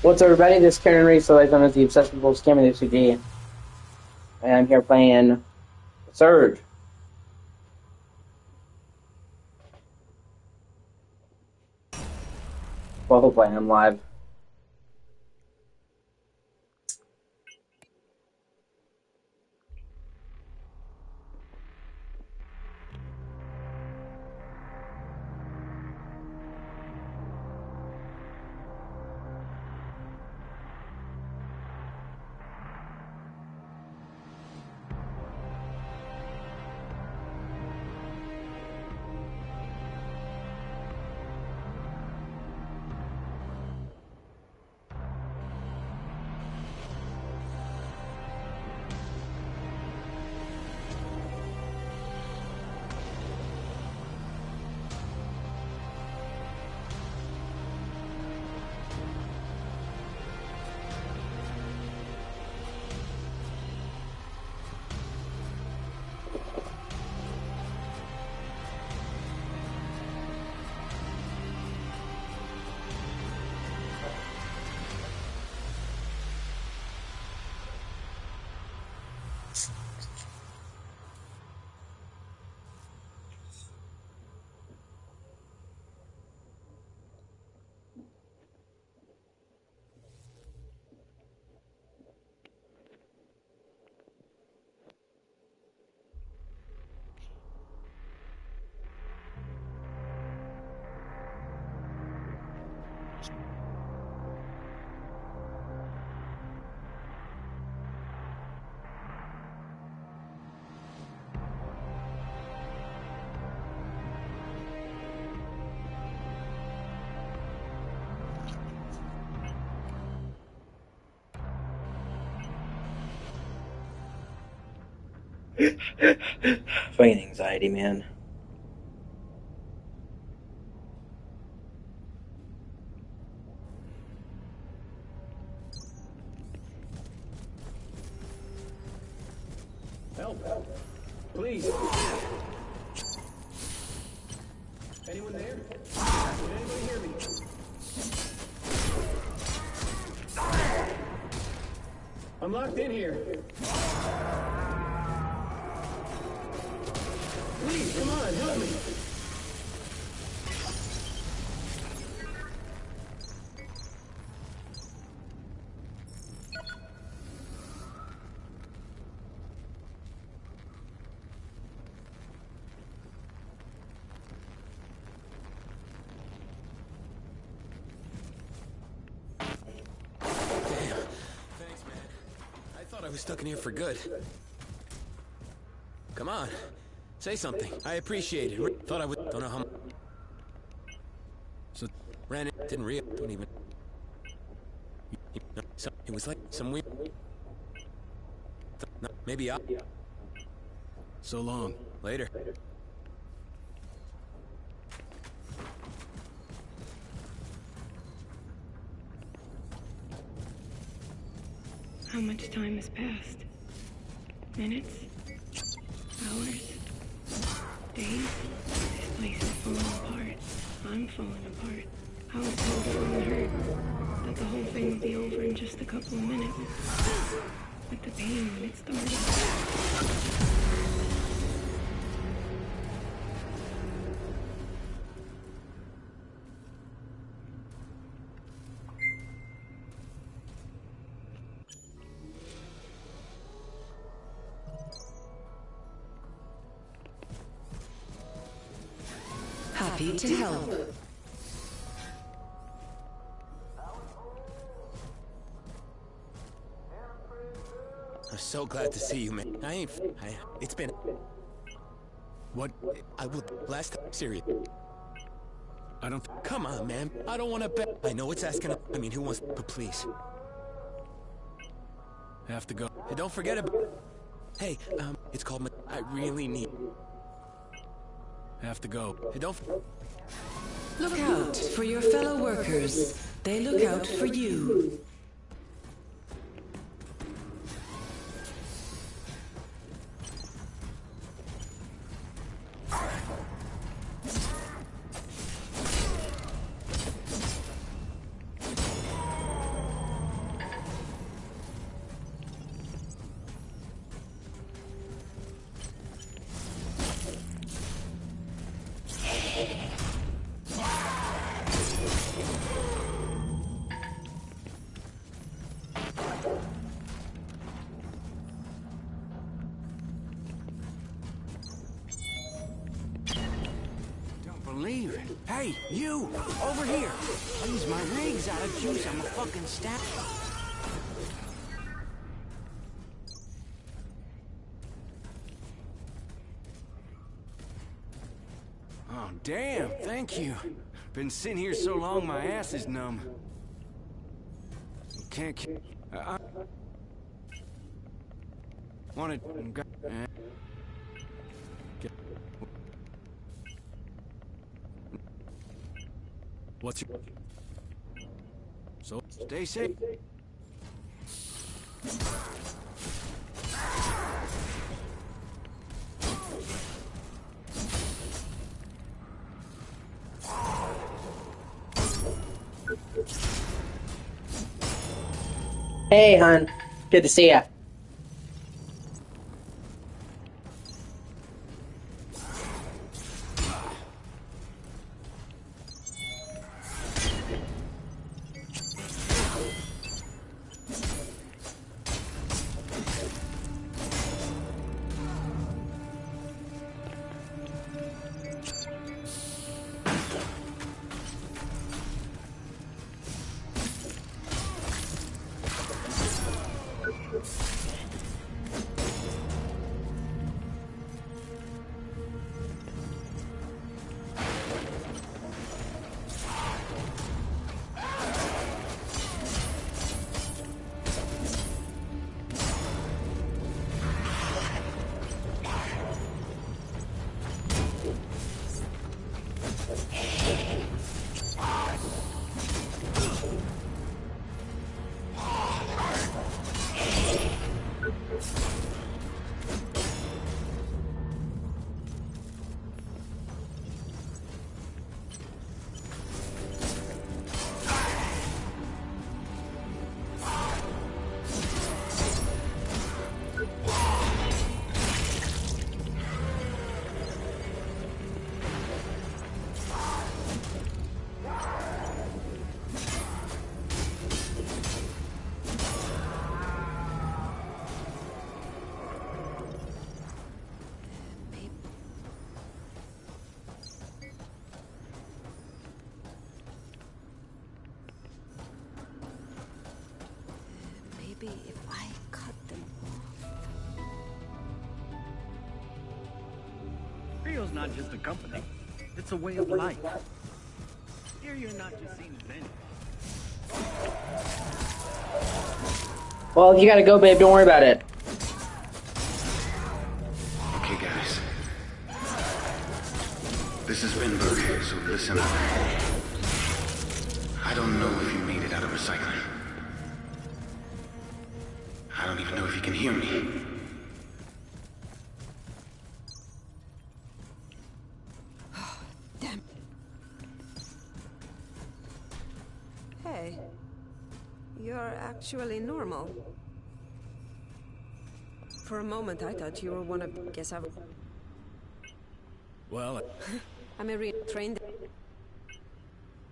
What's up, everybody? This is Karen Reese, so I'm as the Obsessive Scamming O.C.G. And I'm here playing Surge. Well, hopefully I'm live. Fucking anxiety, man. Help! Please! Anyone there? Can anybody hear me? I'm locked in here. Please, come on, help me! I was stuck in here for good. Come on, say something. I appreciate it. Thought I would. Don't know how. So ran it. Didn't don't even. It was like some weird. Maybe I. So long. Later. How much time has passed? Minutes? Hours? Days? This place is falling apart. I'm falling apart. I was told from the hurt that the whole thing would be over in just a couple of minutes. But the pain when it started. Happy to help. I'm so glad to see you, man. It's been... What? I will... Last time... Serious. I don't... Come on, man. I don't want to bet. I know it's asking... I mean, who wants... But please. Have to go. Hey, don't forget about... Hey, it's called... I really need... Have to go. Hey, don't... Look out for your fellow workers. They look out for you. believe it. Hey, you! Over here! Please, my rig's out of juice. I'm a fucking stat. Oh, damn, thank you. Been sitting here so long, my ass is numb. Can't... wanted... What's your... So... Stay safe. Hey, hon. Good to see ya. Maybe if I cut them off. Rio's not just a company. It's a way of life. Here you're not just seen as anything. Well, if you gotta go, babe, don't worry about it. Okay, guys. This is Benberg, so listen up. I don't know if you made it out of recycling. I don't even know if you can hear me. Damn. Hey. You're actually normal. For a moment, I thought you were one of... Guess I've... Well, I'm a trained...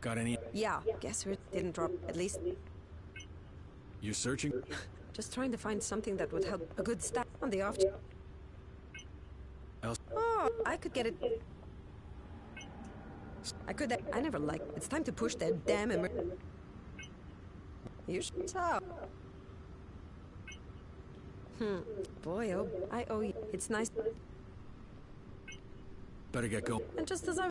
got any... Yeah, guess we didn't drop... At least... You searching? Just trying to find something that would help a good stat on the off... Else? Oh, I could get it... I could... I never liked... It's time to push that damn... You should tell. Boy, oh... I owe you... It's nice... Better get going. And just as I...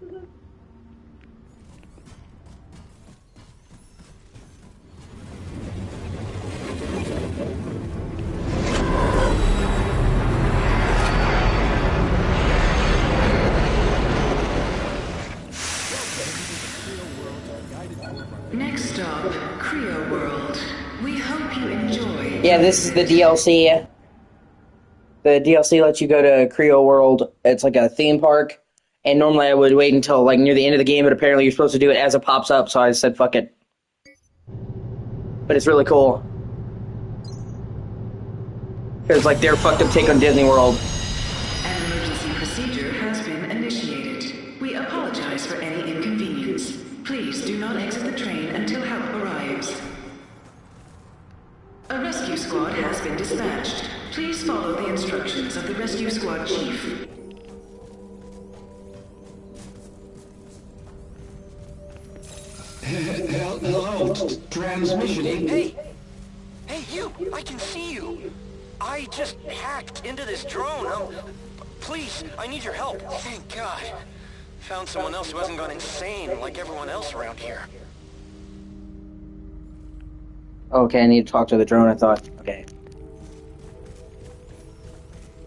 Next stop, Creo World. We hope you enjoy. Yeah, this is the DLC. The DLC lets you go to Creo World. It's like a theme park. And normally I would wait until like near the end of the game, but apparently you're supposed to do it as it pops up, so I said fuck it. But it's really cool. It's like their fucked up take on Disney World. An emergency procedure has been initiated. We apologize for any inconvenience. Please do not exit the train until help arrives. A rescue squad has been dispatched. Please follow the instructions of the rescue squad chief. Hello, transmission. Hey! Hey, you! I can see you! I just hacked into this drone. Please, I need your help. Thank God. Found someone else who hasn't gone insane like everyone else around here. Okay, I need to talk to the drone, I thought. Okay.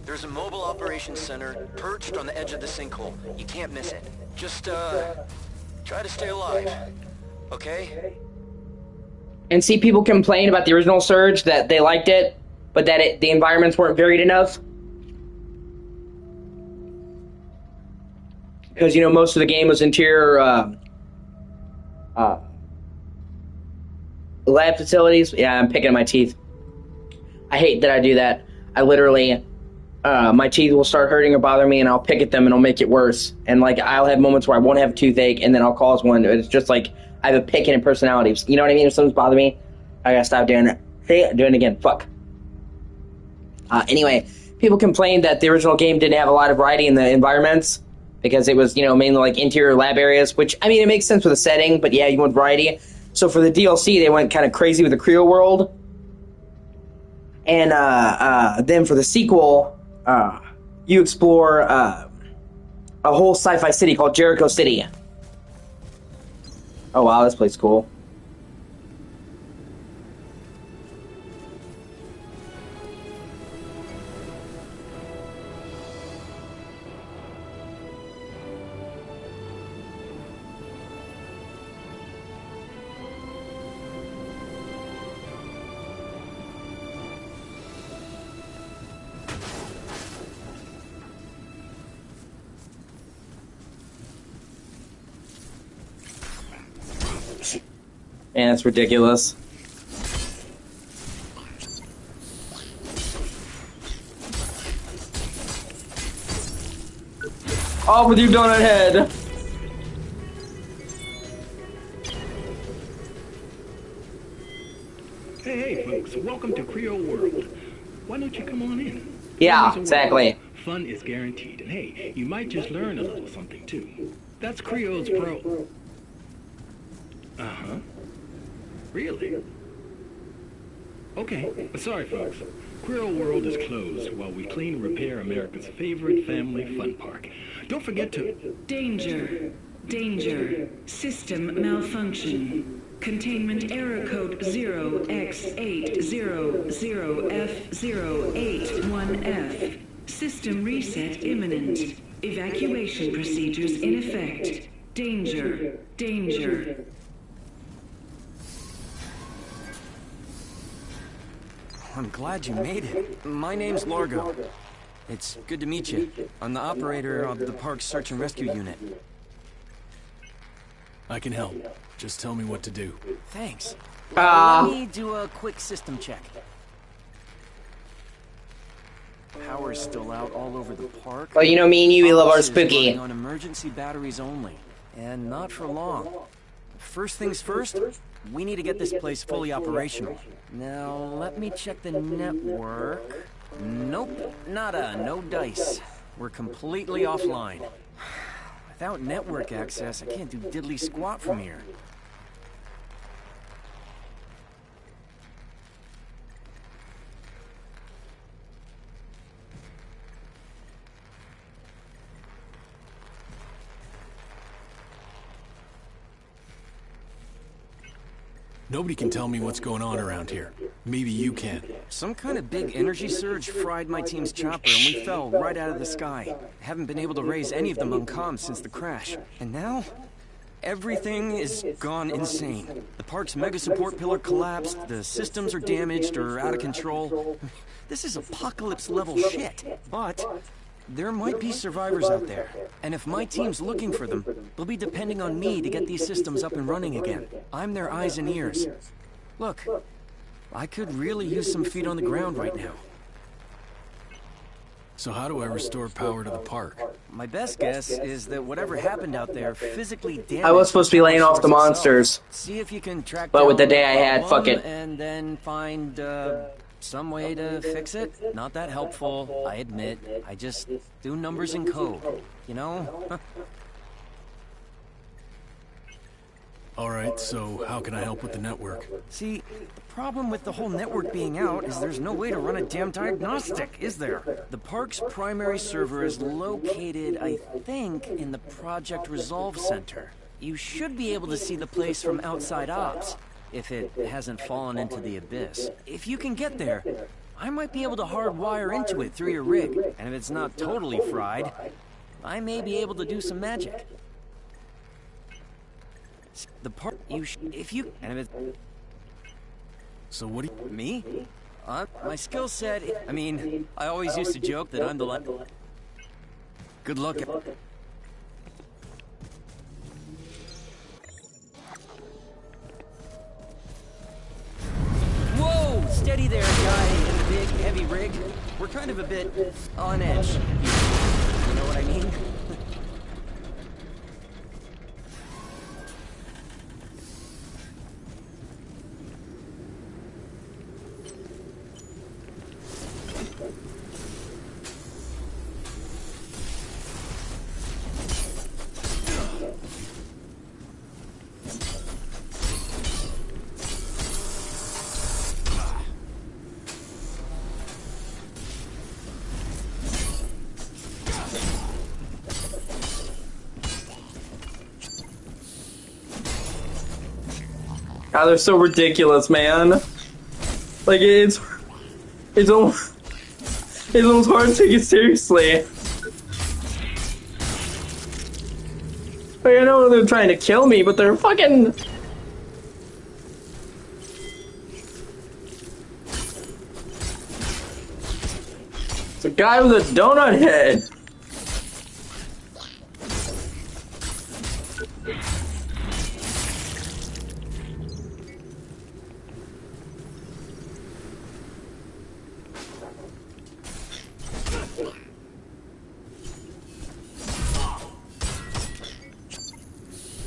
There's a mobile operations center perched on the edge of the sinkhole. You can't miss it. Just, try to stay alive. Okay? And see, people complain about the original Surge, that they liked it, but that the environments weren't varied enough. Because, you know, most of the game was interior lab facilities. Yeah, I'm picking at my teeth. I hate that I do that. I literally, my teeth will start hurting or bother me, and I'll pick at them, and it'll make it worse. And, like, I'll have moments where I won't have a toothache, and then I'll cause one. It's just like I have a picking and personality. You know what I mean? If something's bothering me, I gotta stop doing it. See, doing it again. Fuck. Anyway, people complained that the original game didn't have a lot of variety in the environments because it was, you know, mainly like interior lab areas, which, I mean, it makes sense for the setting, but yeah, you want variety. So for the DLC, they went kind of crazy with the Creo world. And then for the sequel, you explore a whole sci-fi city called Jericho City. Oh, wow, this place is cool. Man, that's ridiculous. Off with your donut head! Hey, folks, welcome to Creo World. Why don't you come on in? Yeah, exactly. Fun is guaranteed, and hey, you might just learn a little something too. That's Creo's pro. Uh-huh. Really? Okay, sorry folks. Creo World is closed while we clean and repair America's favorite family fun park. Don't forget to... Danger. Danger. System malfunction. Containment error code 0x800F081F. System reset imminent. Evacuation procedures in effect. Danger. Danger. I'm glad you made it. My name's Largo. It's good to meet you. I'm the operator of the park's search and rescue unit. I can help. Just tell me what to do. Thanks. Let me do a quick system check. Power's still out all over the park. Well, you know, me and you, we love our Office is spooky. running on emergency batteries only, and not for long. First things first, we need to get this place fully operational. Now, let me check the network. Nope, nada, no dice. We're completely offline. Without network access, I can't do diddly squat from here. Nobody can tell me what's going on around here. Maybe you can. Some kind of big energy surge fried my team's chopper and we fell right out of the sky. Haven't been able to raise any of them on comms since the crash. And now, everything is gone insane. The park's mega support pillar collapsed, the systems are damaged or out of control. This is apocalypse level shit. But there might be survivors out there. And if my team's looking for them, they'll be depending on me to get these systems up and running again. I'm their eyes and ears. Look, I could really use some feet on the ground right now. So how do I restore power to the park? My best guess is that whatever happened out there physically damaged. I was supposed to be laying off the source monsters. itself. See if you can track But with down the day I had, one fuck it. and then find some way to fix it. Not that helpful, I admit. I just do numbers and code, you know? Alright, so how can I help with the network? See, the problem with the whole network being out is there's no way to run a damn diagnostic, is there? The park's primary server is located, I think, in the Project Resolve Center. You should be able to see the place from outside ops, if it hasn't fallen into the abyss. If you can get there, I might be able to hardwire into it through your rig, and if it's not totally fried, I may be able to do some magic. The part if you and if it's So what do you... me, my skill set. I mean, I always used to joke that I'm the good luck. Whoa, steady there, guy in the big heavy rig. We're kind of a bit on edge. You know what I mean? God, they're so ridiculous, man. Like it's almost hard to take it seriously. Like, I know they're trying to kill me, but they're fucking. It's a guy with a donut head.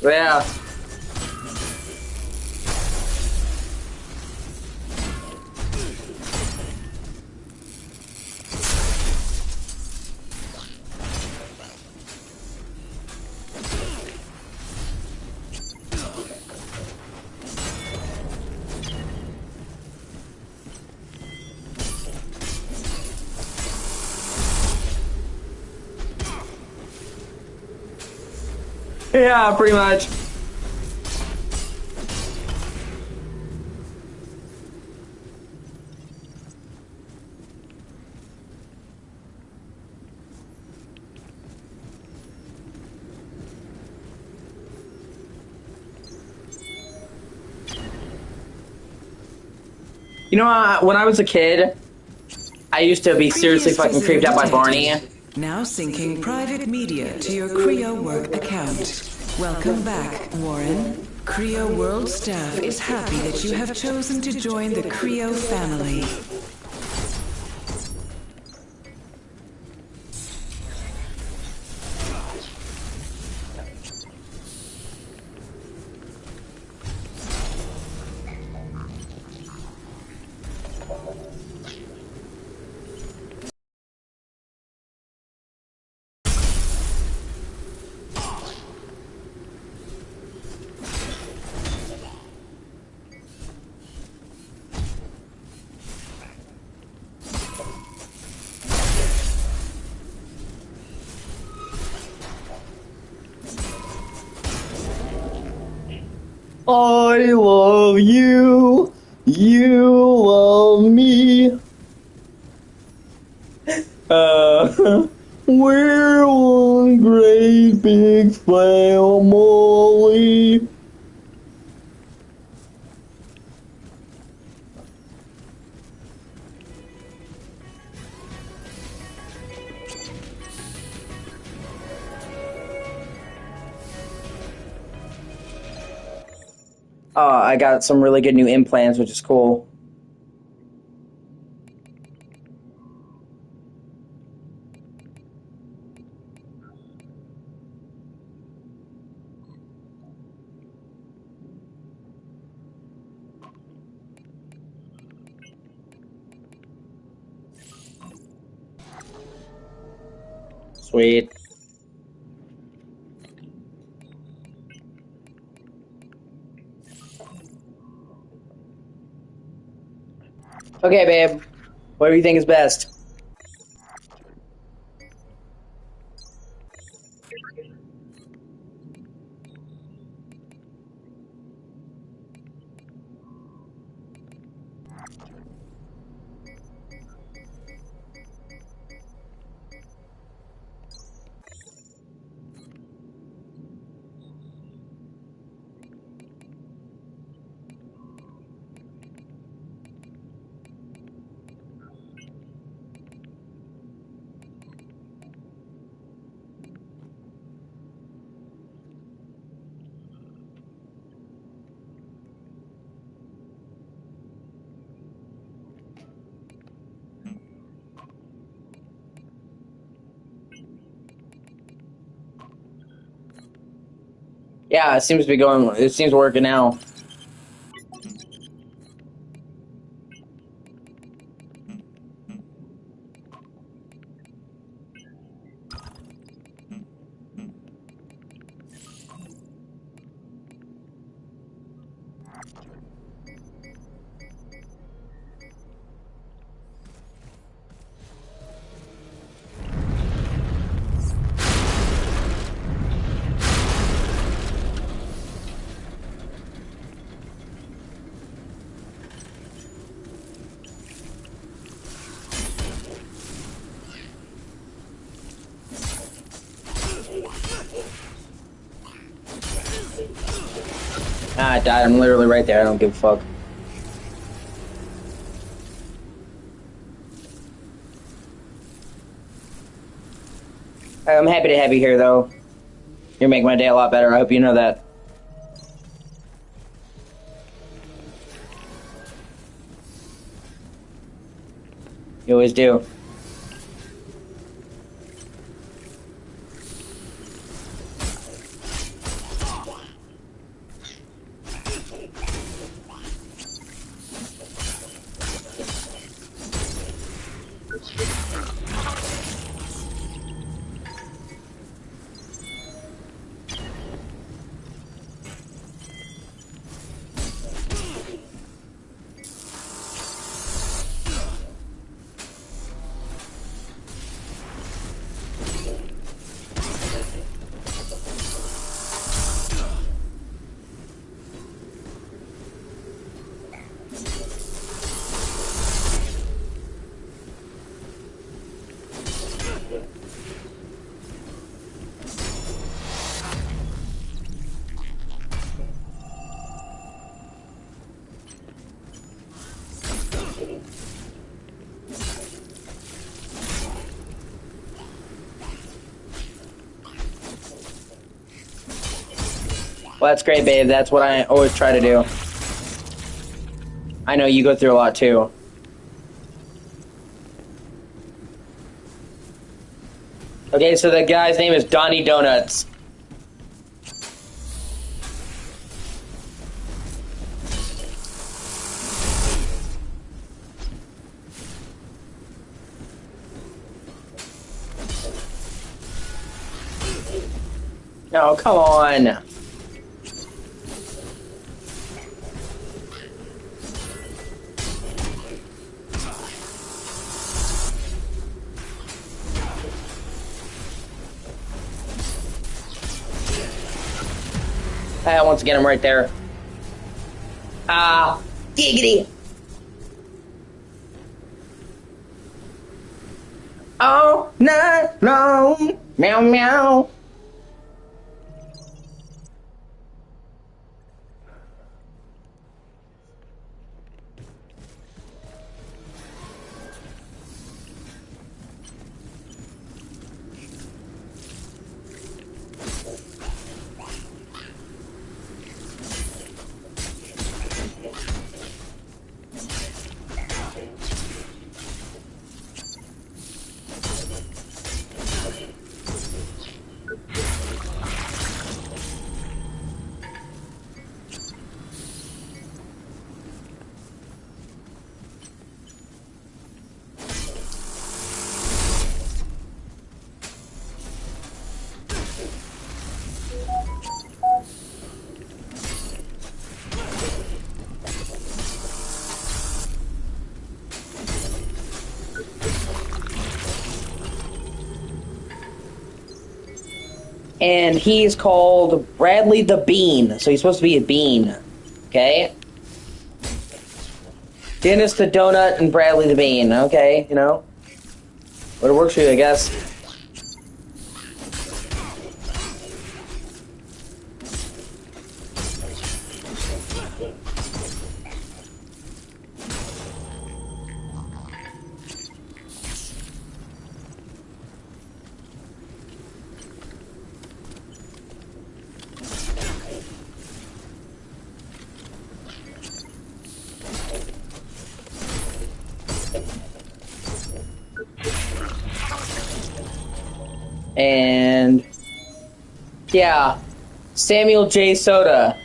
Yeah. Yeah, pretty much. You know, when I was a kid, I used to be seriously fucking creeped out by Barney. Now syncing private media to your Creo work account. Welcome back, Warren. Creo World staff is happy that you have chosen to join the Creo family. I love you. You love me. We're one great big family. I got some really good new implants, which is cool. Sweet. Okay, babe. What do you think is best? Yeah, it seems to be going. It seems working now. Ah, I died. I'm literally right there. I don't give a fuck. I'm happy to have you here, though. You're making my day a lot better. I hope you know that. You always do. Well, that's great, babe. That's what I always try to do. I know you go through a lot, too. Okay, so the guy's name is Donnie Donuts. No, come on. Once again, I'm right there. Ah, giggity. All night long. Meow, meow. and he's called Bradley the Bean. So he's supposed to be a bean. Okay? Dennis the Donut and Bradley the Bean. Okay, you know? What works for you, I guess. And yeah, Samuel J. Soda.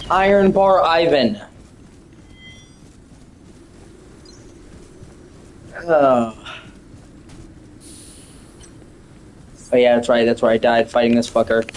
Iron Bar Ivan. Oh. Oh yeah, that's right. That's where I died fighting this fucker.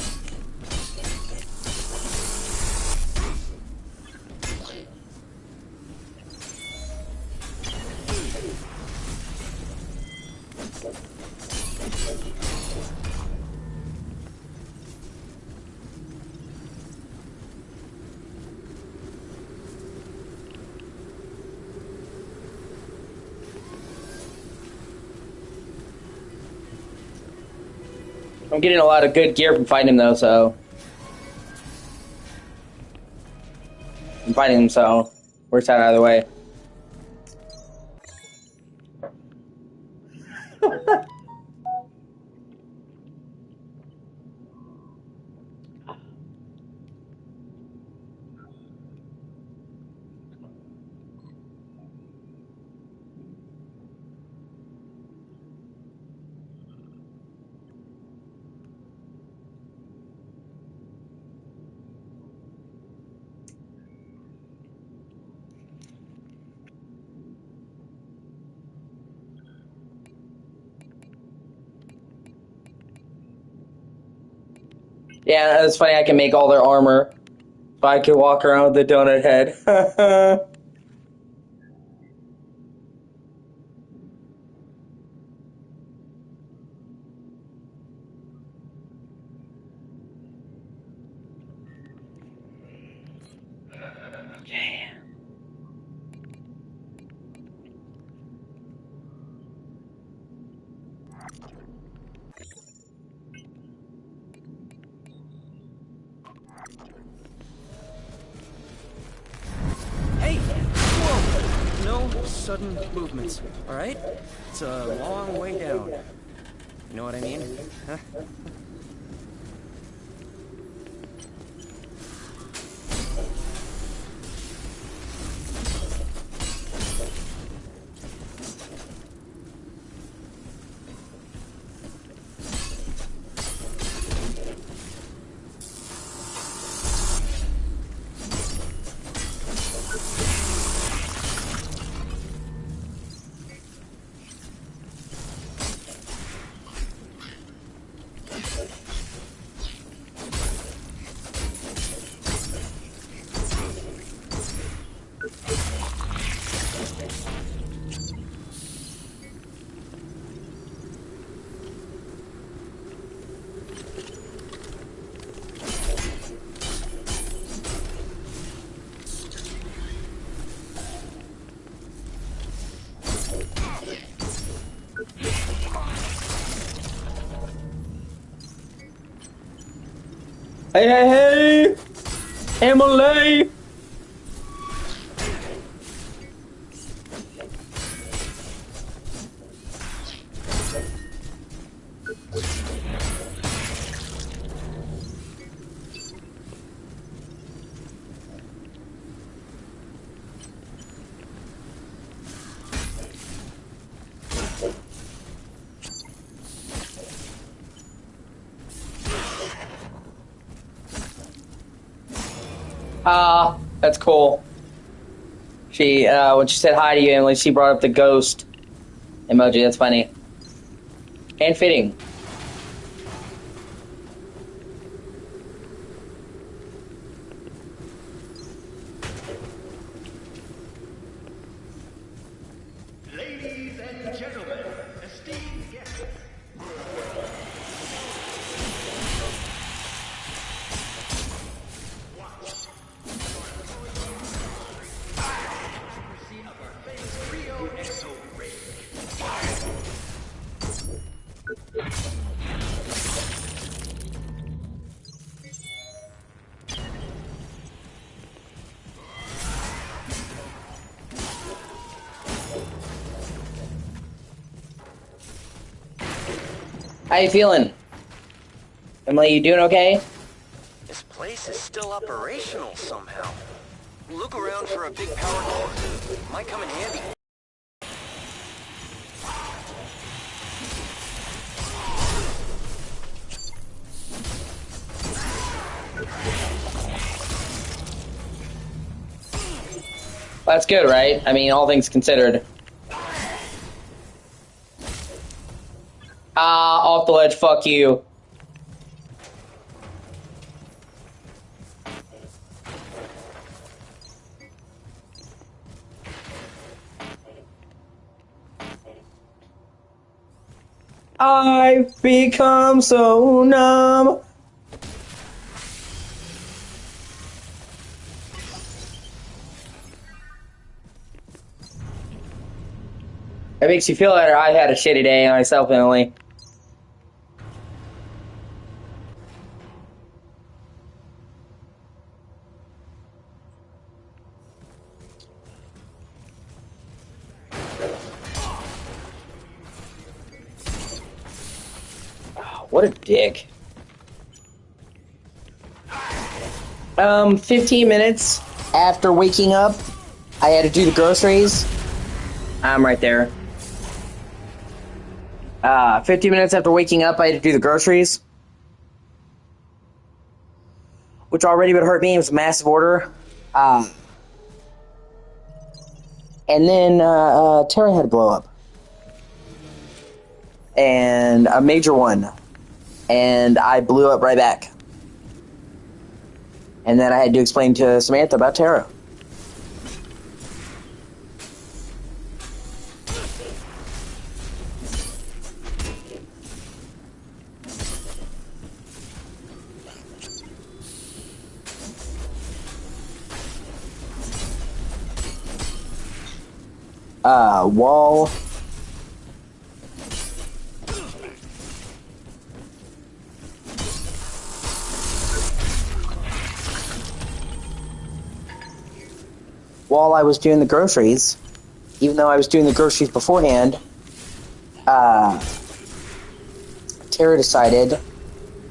I'm getting a lot of good gear from fighting him though, so I'm fighting him, so works out either way. Yeah, it's funny. I can make all their armor, so I can walk around with the donut head. Okay. Hey! Whoa! No sudden movements, alright? It's a long way down. You know what I mean? Huh? Hey, hey, hey! Emily! Ah, that's cool. She, when she said hi to you, Emily, she brought up the ghost emoji. That's funny. And fitting. Ladies and gentlemen, esteemed guests. How you feeling? Emily, you doing okay? This place is still operational somehow. Look around for a big power cord. Might come in handy. That's good, right? I mean, all things considered. Ah, off the ledge, fuck you. I've become so numb. It makes you feel better. I had a shitty day myself, Emily. What a dick. 15 minutes after waking up, I had to do the groceries. I'm right there. 15 minutes after waking up, I had to do the groceries. Which already would hurt me. It was a massive order. And then, Terra had to blow up. And a major one. And I blew up right back. And then I had to explain to Samantha about Terra. Wall. While I was doing the groceries, even though I was doing the groceries beforehand, Tara decided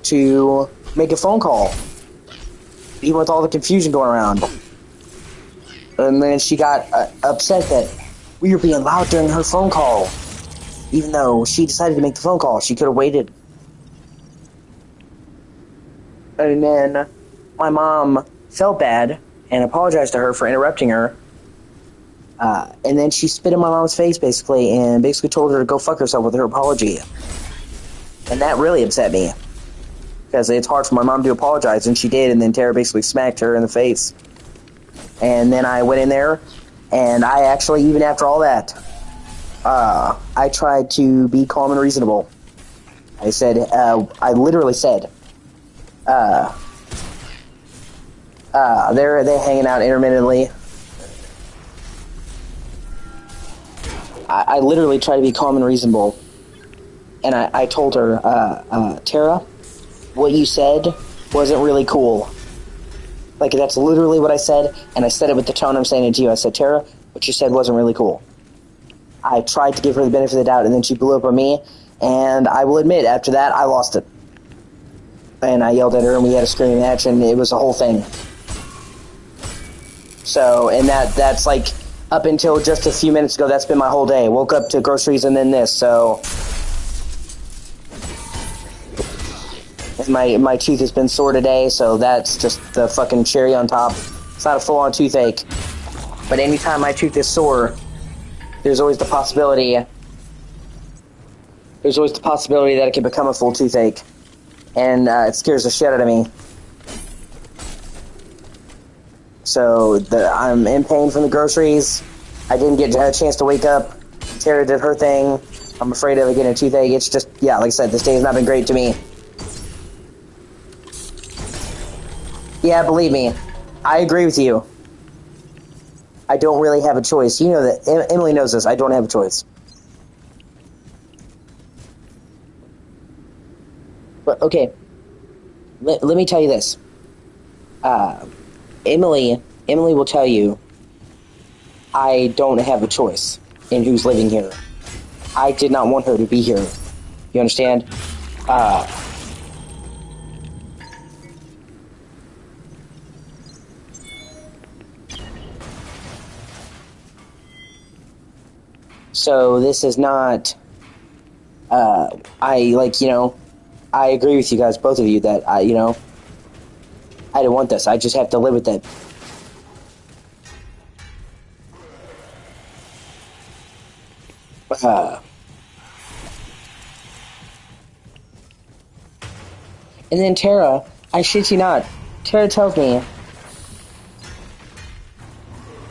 to make a phone call, even with all the confusion going around. And then she got upset that we were being loud during her phone call, even though she decided to make the phone call. She could have waited. And then my mom felt bad and apologized to her for interrupting her. And then she spit in my mom's face, basically, and basically told her to go fuck herself with her apology. And that really upset me. Because it's hard for my mom to apologize, and she did, and then Tara basically smacked her in the face. And then I went in there, and I actually, even after all that, I tried to be calm and reasonable. I said, I literally said, they're hanging out intermittently. I literally tried to be calm and reasonable. And I told her, Tara, what you said wasn't really cool. Like, that's literally what I said, and I said it with the tone I'm saying it to you. I said, Tara, what you said wasn't really cool. I tried to give her the benefit of the doubt, and then she blew up on me, and I will admit, after that, I lost it. And I yelled at her, and we had a screaming match, and it was a whole thing. So, and that's like, up until just a few minutes ago, that's been my whole day. Woke up to groceries and then this, so... My tooth has been sore today, so that's just the fucking cherry on top. It's not a full-on toothache. But anytime my tooth is sore, there's always the possibility. There's always the possibility that it can become a full toothache, and it scares the shit out of me. So I'm in pain from the groceries. I didn't get a chance to wake up. Tara did her thing. I'm afraid of getting a toothache. It's just, yeah, like I said, this day has not been great to me. Yeah, believe me, I agree with you. I don't really have a choice. You know that. Emily knows this. I don't have a choice. But, okay. Let me tell you this. Emily will tell you I don't have a choice in who's living here. I did not want her to be here. You understand? So this is not, I agree with you guys, both of you, that I didn't want this. I just have to live with it. And then Tara, I shit you not, Tara tells me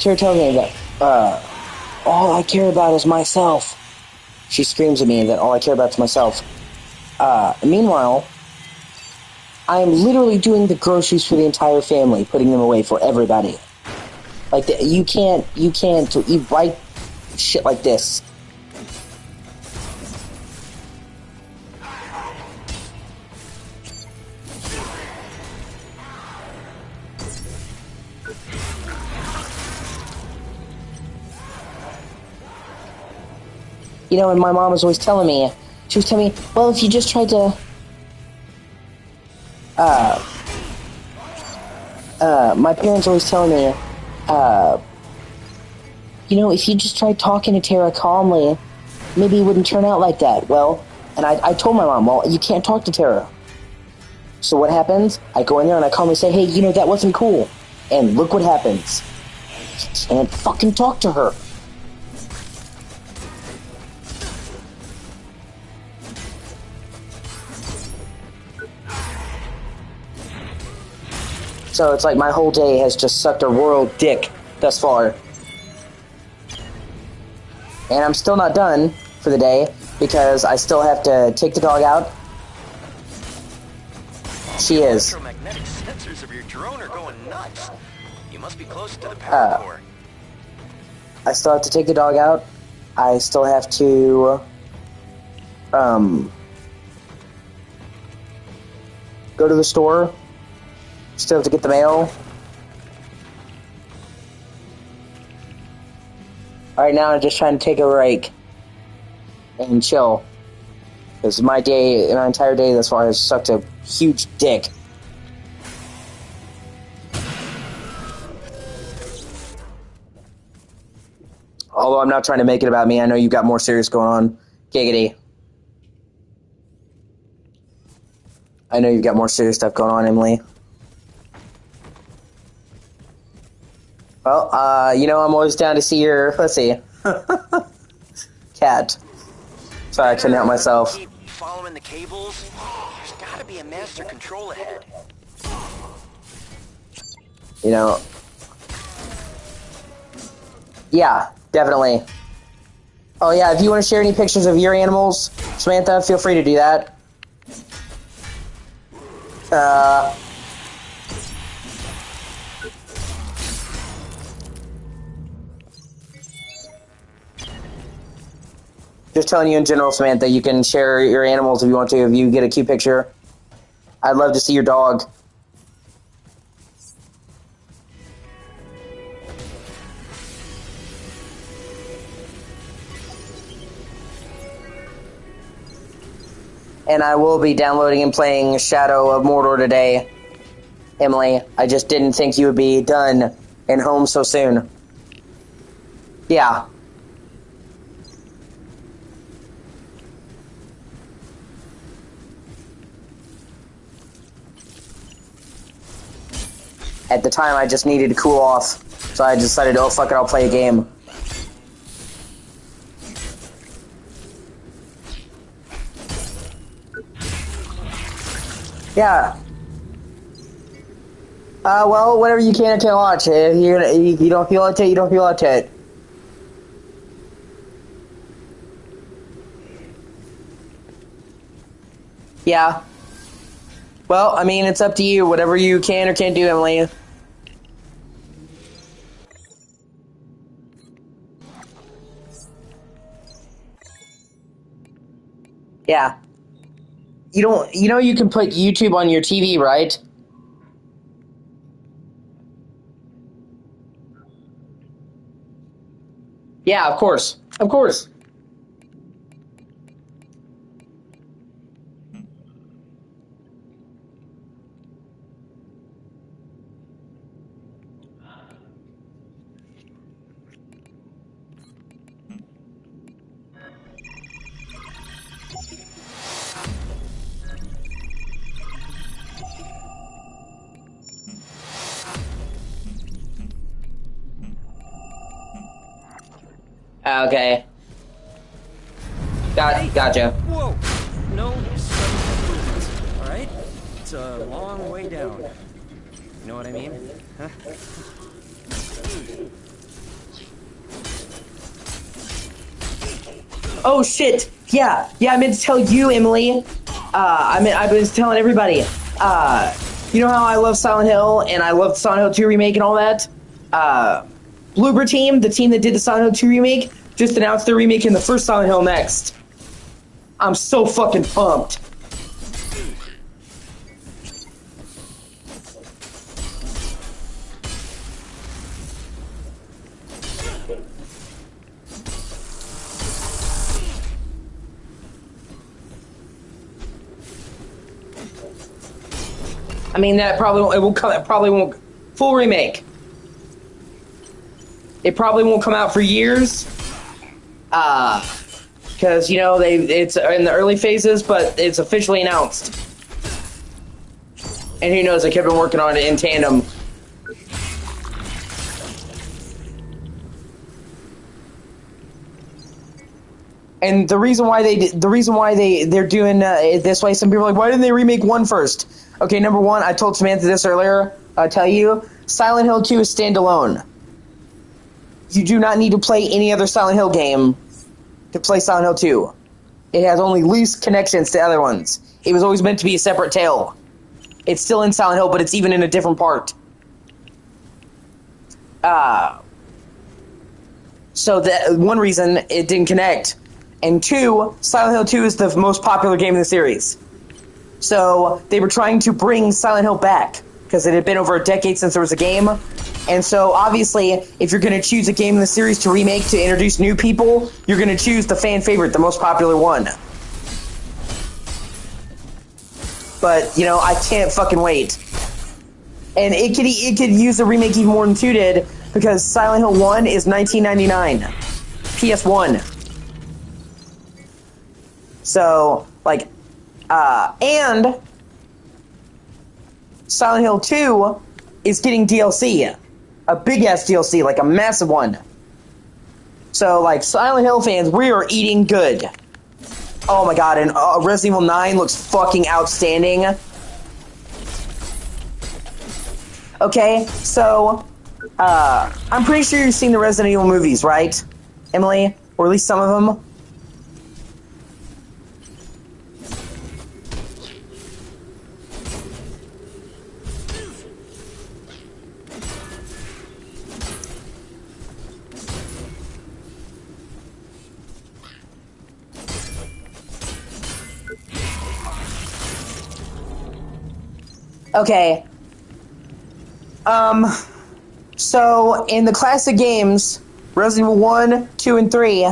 that, all I care about is myself. She screams at me that all I care about is myself. Meanwhile, I am literally doing the groceries for the entire family, putting them away for everybody. Like, you can't write shit like this. And my mom was always telling me, well, if you just tried to, my parents always telling me, if you just tried talking to Tara calmly, maybe it wouldn't turn out like that. Well, and I told my mom, well, you can't talk to Tara. So what happens? I go in there and I calmly say, hey, that wasn't cool. And look what happens. You can't fucking talk to her. So it's like my whole day has just sucked a royal dick thus far. And I'm still not done for the day because I still have to take the dog out. She is. Electromagnetic sensors of your drone are going nuts. You must be close to the power core. I still have to take the dog out. I still have to go to the store. Still have to get the mail. Right now, I'm just trying to take a break and chill. Because my entire day thus far has sucked a huge dick. Although I'm not trying to make it about me, I know you've got more serious going on. Giggity. I know you've got more serious stuff going on, Emily. Well, I'm always down to see your pussy. Cat. Sorry, I couldn't help myself. Keep following the cables. There's gotta be a master control ahead. Yeah, definitely. Oh yeah, if you want to share any pictures of your animals, Samantha, feel free to do that. Just telling you in general, Samantha, you can share your animals if you want to, if you get a cute picture. I'd love to see your dog. And I will be downloading and playing Shadow of Mordor today, Emily. I just didn't think you would be done and home so soon. Yeah. At the time, I just needed to cool off. So I decided, oh, fuck it, I'll play a game. Yeah. Well, whatever you can or can't watch. If you don't feel like it, you don't feel like it. Yeah. Well, I mean, it's up to you. Whatever you can or can't do, Emily. Yeah. You know you can put YouTube on your TV, right? Yeah, of course. Of course. Okay. Gotcha. Whoa! No sudden movements, alright? It's a long way down. You know what I mean? Huh? Oh shit! Yeah, I meant to tell you, Emily. I was telling everybody. You know how I love Silent Hill and I love Silent Hill 2 remake and all that? Bloober Team, the team that did the Silent Hill 2 remake, just announced they're remaking the first Silent Hill next. I'm so fucking pumped. I mean, that probably won't, it probably won't, full remake. It probably won't come out for years. Because, you know, it's in the early phases, but it's officially announced. And who knows, they could have been working on it in tandem. And the reason why they're doing it this way, some people are like, why didn't they remake 1 first? Okay, number 1, I told Samantha this earlier. I'll tell you, Silent Hill 2 is standalone. You do not need to play any other Silent Hill game to play Silent Hill 2. It has only loose connections to other ones. It was always meant to be a separate tale. It's still in Silent Hill, but it's even in a different part. So that one reason it didn't connect. And 2, Silent Hill 2 is the most popular game in the series. So they were trying to bring Silent Hill back because it had been over a decade since there was a game. And so obviously, if you're going to choose a game in the series to remake to introduce new people, you're going to choose the fan favorite, the most popular one. But, you know, I can't fucking wait. And it could use the remake even more than 2 did because Silent Hill 1 is $19.99. PS1. So, like, and Silent Hill 2 is getting DLC. A big-ass DLC, like a massive one. So, like, Silent Hill fans, we are eating good. Oh my god, and Resident Evil 9 looks fucking outstanding. Okay, so, I'm pretty sure you've seen the Resident Evil movies, right, Emily? Or at least some of them? Okay. So, in the classic games, Resident Evil 1, 2, and 3,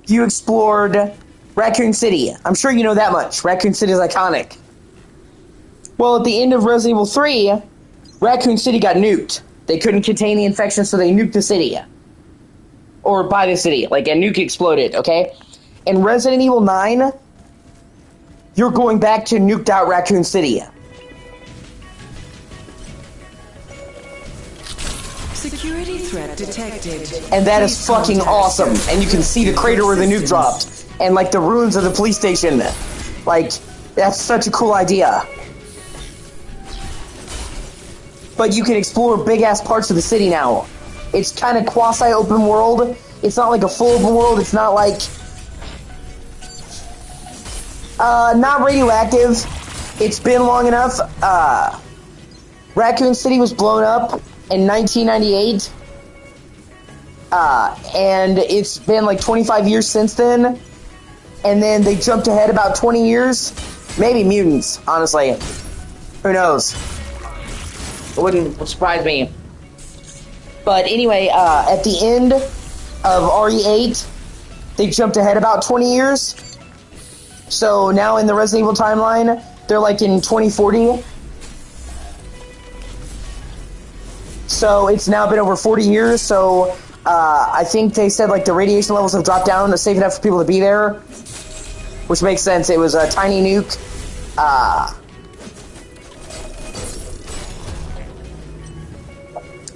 you explored Raccoon City. I'm sure you know that much. Raccoon City is iconic. Well, at the end of Resident Evil 3, Raccoon City got nuked. They couldn't contain the infection, so they nuked the city. Or by the city. Like, a nuke exploded, okay? In Resident Evil 9... you're going back to nuked out Raccoon City. Security threat detected. And that is Please fucking contact awesome. And you can see the crater where the nuke assistance. dropped. And, like, the ruins of the police station. Like, that's such a cool idea. But you can explore big-ass parts of the city now. It's kind of quasi-open world. It's not like a full open world. It's not like... not radioactive. It's been long enough. Raccoon City was blown up in 1998. And it's been like 25 years since then. And then they jumped ahead about 20 years. Maybe mutants, honestly. Who knows? It wouldn't surprise me. But anyway, at the end of RE8, they jumped ahead about 20 years. So now in the Resident Evil timeline, they're like in 2040. So it's now been over 40 years, so I think they said like the radiation levels have dropped down to safe enough for people to be there. Which makes sense. It was a tiny nuke.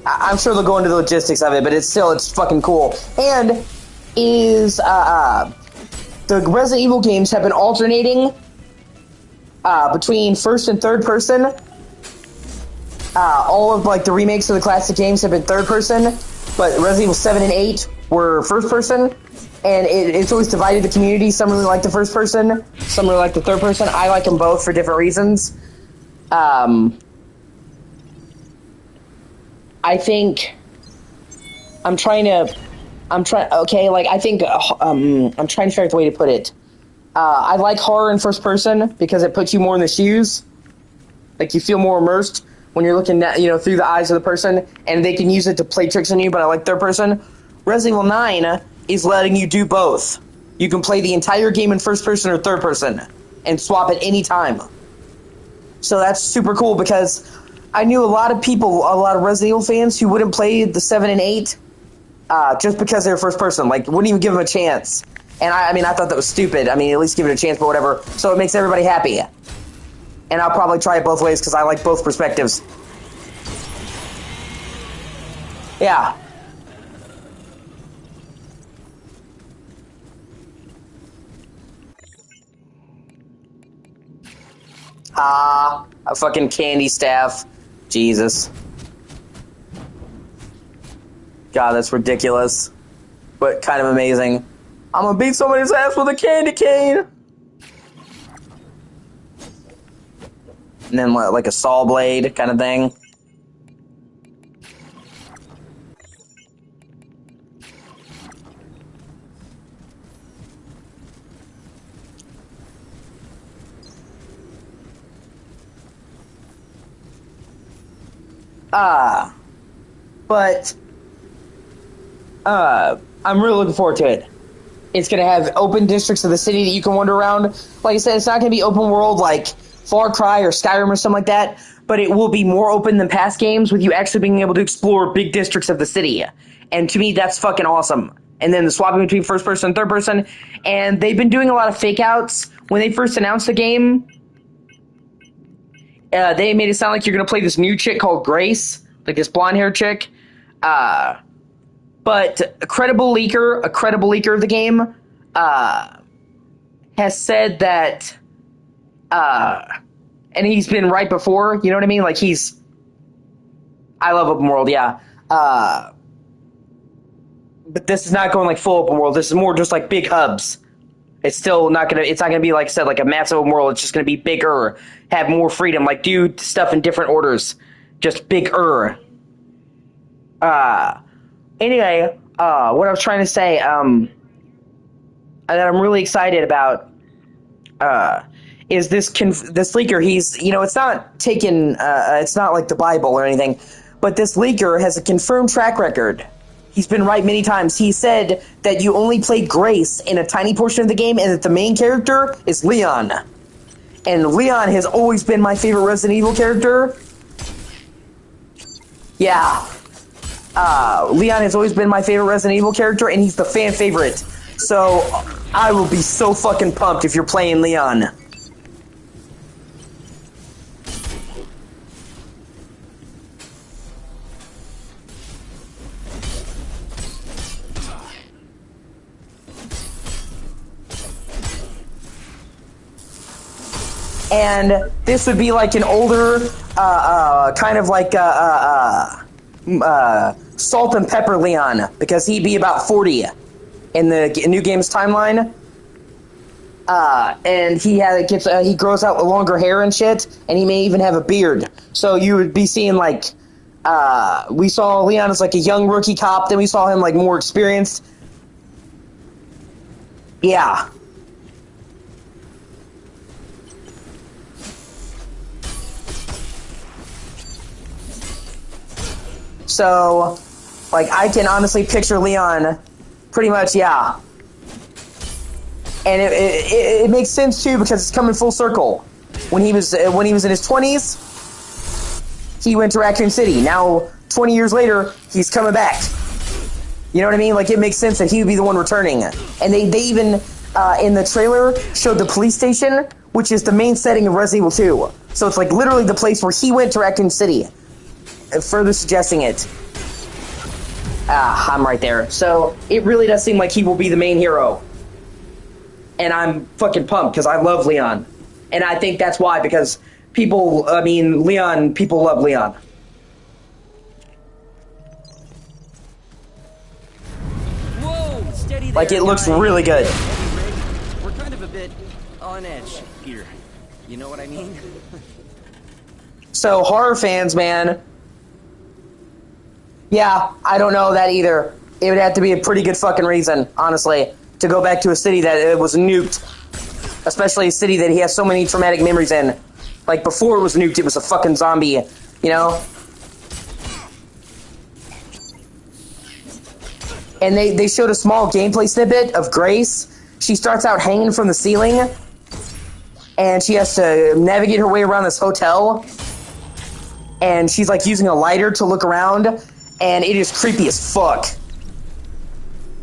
I'm sure they'll go into the logistics of it, but it's fucking cool. And the Resident Evil games have been alternating between first and third person. All of like the remakes of the classic games have been third person, but Resident Evil 7 and 8 were first person, and it's always divided the community. Some really like the first person, some really like the third person. I like them both for different reasons. I think I'm trying to figure out the way to put it. I like horror in first person because it puts you more in the shoes. Like, you feel more immersed when you're looking at, through the eyes of the person, and they can use it to play tricks on you, but I like third person. Resident Evil 9 is letting you do both. You can play the entire game in first person or third person, and swap at any time. So that's super cool, because I knew a lot of Resident Evil fans who wouldn't play the 7 and 8 just because they're first person. Like, wouldn't even give them a chance. And I thought that was stupid. At least give it a chance, but whatever. So it makes everybody happy. And I'll probably try it both ways because I like both perspectives. Yeah. A fucking candy staff. Jesus. God, that's ridiculous. But kind of amazing. I'm gonna beat somebody's ass with a candy cane! And then like a saw blade kind of thing. But I'm really looking forward to it. It's gonna have open districts of the city that you can wander around. Like I said, it's not gonna be open world like Far Cry or Skyrim or something like that, but it will be more open than past games with you actually being able to explore big districts of the city. And to me, that's fucking awesome. And then the swapping between first person and third person. And they've been doing a lot of fake outs. When they first announced the game, they made it sound like you're going to play this new chick called Grace, like this blonde-haired chick. But a credible leaker of the game, has said that, and he's been right before, you know what I mean? Like, I love open world, yeah. But this is not going like full open world. This is more just like big hubs. It's not gonna be, like I said, like a massive open world. It's just gonna be bigger, have more freedom, like do stuff in different orders. Just bigger. Anyway, what I was trying to say, that I'm really excited about, is this leaker. He's, it's not taken, it's not like the Bible or anything, but this leaker has a confirmed track record. He's been right many times. He said that you only play Grace in a tiny portion of the game and that the main character is Leon. And Leon has always been my favorite Resident Evil character. Yeah. Leon has always been my favorite Resident Evil character, and he's the fan favorite. So, I will be so fucking pumped if you're playing Leon. And this would be like an older, kind of like salt and pepper Leon, because he'd be about 40 in the new game's timeline. And he grows out longer hair and shit, and he may even have a beard. So you would be seeing like, we saw Leon as like a young rookie cop, then we saw him like more experienced. Yeah. So, like, I can honestly picture Leon pretty much, yeah. And it makes sense too because it's coming full circle. When he was in his 20s, he went to Raccoon City. Now, 20 years later, he's coming back. You know what I mean? Like, it makes sense that he would be the one returning. And they even, in the trailer, showed the police station, which is the main setting of Resident Evil 2. So it's like literally the place where he went to Raccoon City. Further suggesting it. I'm right there. So, it really does seem like he will be the main hero. And I'm fucking pumped because I love Leon. And I think that's why, because people love Leon. Whoa, steady there, Like, it looks guys. really good. We're kind of a bit on edge here. You know what I mean? So, horror fans, man. Yeah, I don't know that either. It would have to be a pretty good fucking reason, honestly, to go back to a city that was nuked. Especially a city that he has so many traumatic memories in. Like, before it was nuked, it was a fucking zombie, you know? And they showed a small gameplay snippet of Grace. She starts out hanging from the ceiling, and she has to navigate her way around this hotel. And she's, like, using a lighter to look around, and it is creepy as fuck.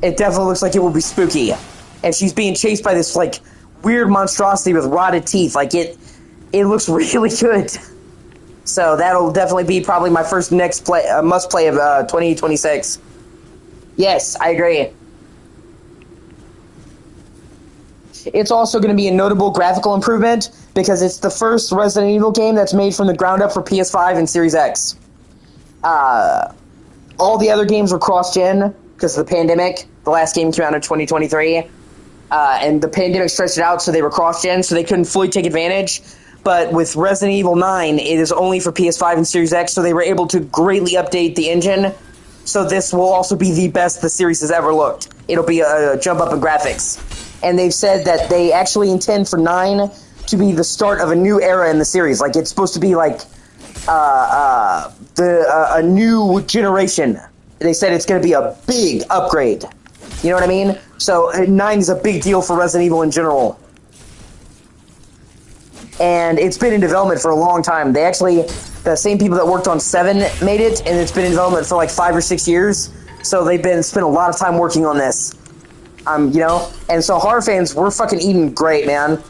It definitely looks like it will be spooky. And she's being chased by this, like, weird monstrosity with rotted teeth. Like, it looks really good. So that'll definitely be probably my first must play of 2026. Yes, I agree. It's also going to be a notable graphical improvement because it's the first Resident Evil game that's made from the ground up for PS5 and Series X. All the other games were cross-gen because of the pandemic. The last game came out in 2023. And the pandemic stretched it out, so they were cross-gen, so they couldn't fully take advantage. But with Resident Evil 9, it is only for PS5 and Series X, so they were able to greatly update the engine. So this will also be the best the series has ever looked. It'll be a jump up in graphics. And they've said that they actually intend for 9 to be the start of a new era in the series. Like, it's supposed to be like a new generation. They said it's going to be a big upgrade. You know what I mean? So 9 is a big deal for Resident Evil in general. And it's been in development for a long time. They actually, the same people that worked on 7 made it, and it's been in development for like 5 or 6 years. So they've spent a lot of time working on this. You know? And so horror fans, we're fucking eating great, man.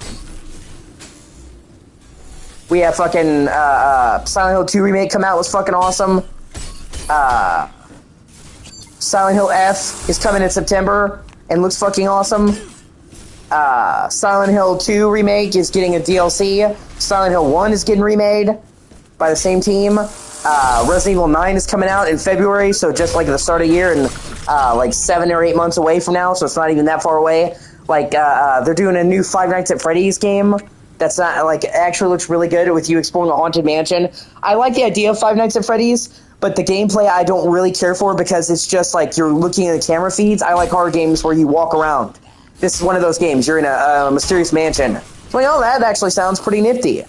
We have fucking Silent Hill 2 remake come out, was fucking awesome. Silent Hill F is coming in September and looks fucking awesome. Silent Hill 2 remake is getting a DLC. Silent Hill 1 is getting remade by the same team. Resident Evil 9 is coming out in February, so just like at the start of the year and like 7 or 8 months away from now, so it's not even that far away. Like, they're doing a new Five Nights at Freddy's game that's not, like, actually looks really good with you exploring a haunted mansion. I like the idea of Five Nights at Freddy's, but the gameplay I don't really care for because it's just like you're looking at the camera feeds. I like horror games where you walk around. This is one of those games. You're in a mysterious mansion. So, like, oh, that actually sounds pretty nifty.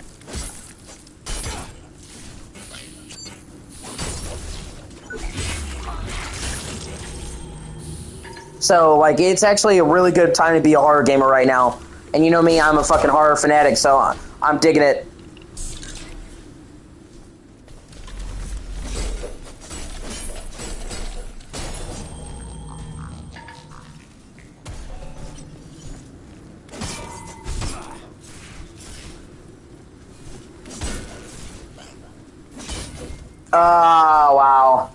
So, like, it's actually a really good time to be a horror gamer right now. And you know me, I'm a fucking horror fanatic, so I'm digging it. Oh, wow.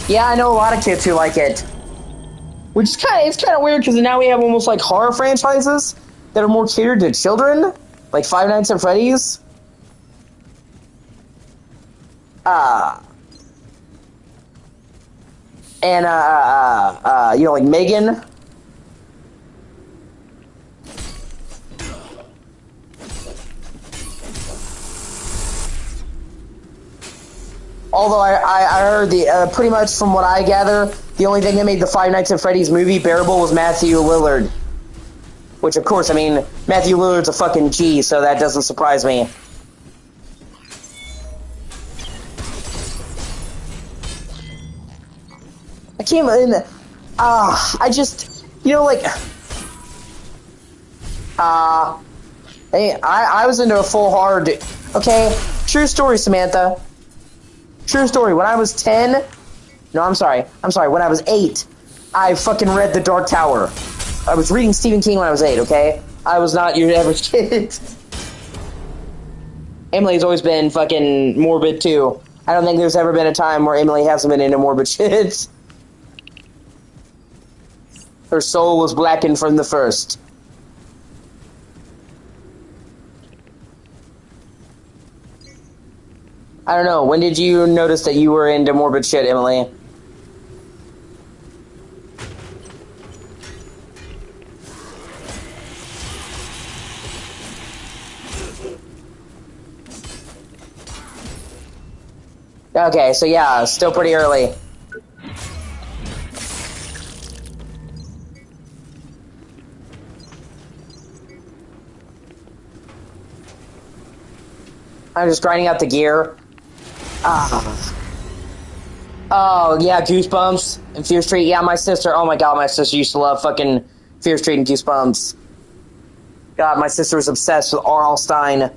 Yeah, I know a lot of kids who like it. Which is it's kind of weird because now we have almost like horror franchises that are more catered to children, like Five Nights at Freddy's. And you know, like Megan. Although I heard pretty much from what I gather, the only thing that made the Five Nights at Freddy's movie bearable was Matthew Lillard. Which, of course, I mean, Matthew Lillard's a fucking G, so that doesn't surprise me. I can't even... I just... You know, like... Hey, I was into a full hard... Okay, true story, Samantha. True story. When I was 10... No, I'm sorry. When I was 8, I fucking read The Dark Tower. I was reading Stephen King when I was 8, okay? I was not your average kid. Emily's always been fucking morbid, too. I don't think there's ever been a time where Emily hasn't been into morbid shit. Her soul was blackened from the first. I don't know. When did you notice that you were into morbid shit, Emily? Okay, so yeah, still pretty early. I'm just grinding out the gear. Oh, yeah, Goosebumps and Fear Street. Yeah, my sister, oh my god, my sister used to love fucking Fear Street and Goosebumps. God, my sister was obsessed with R.L. Stine.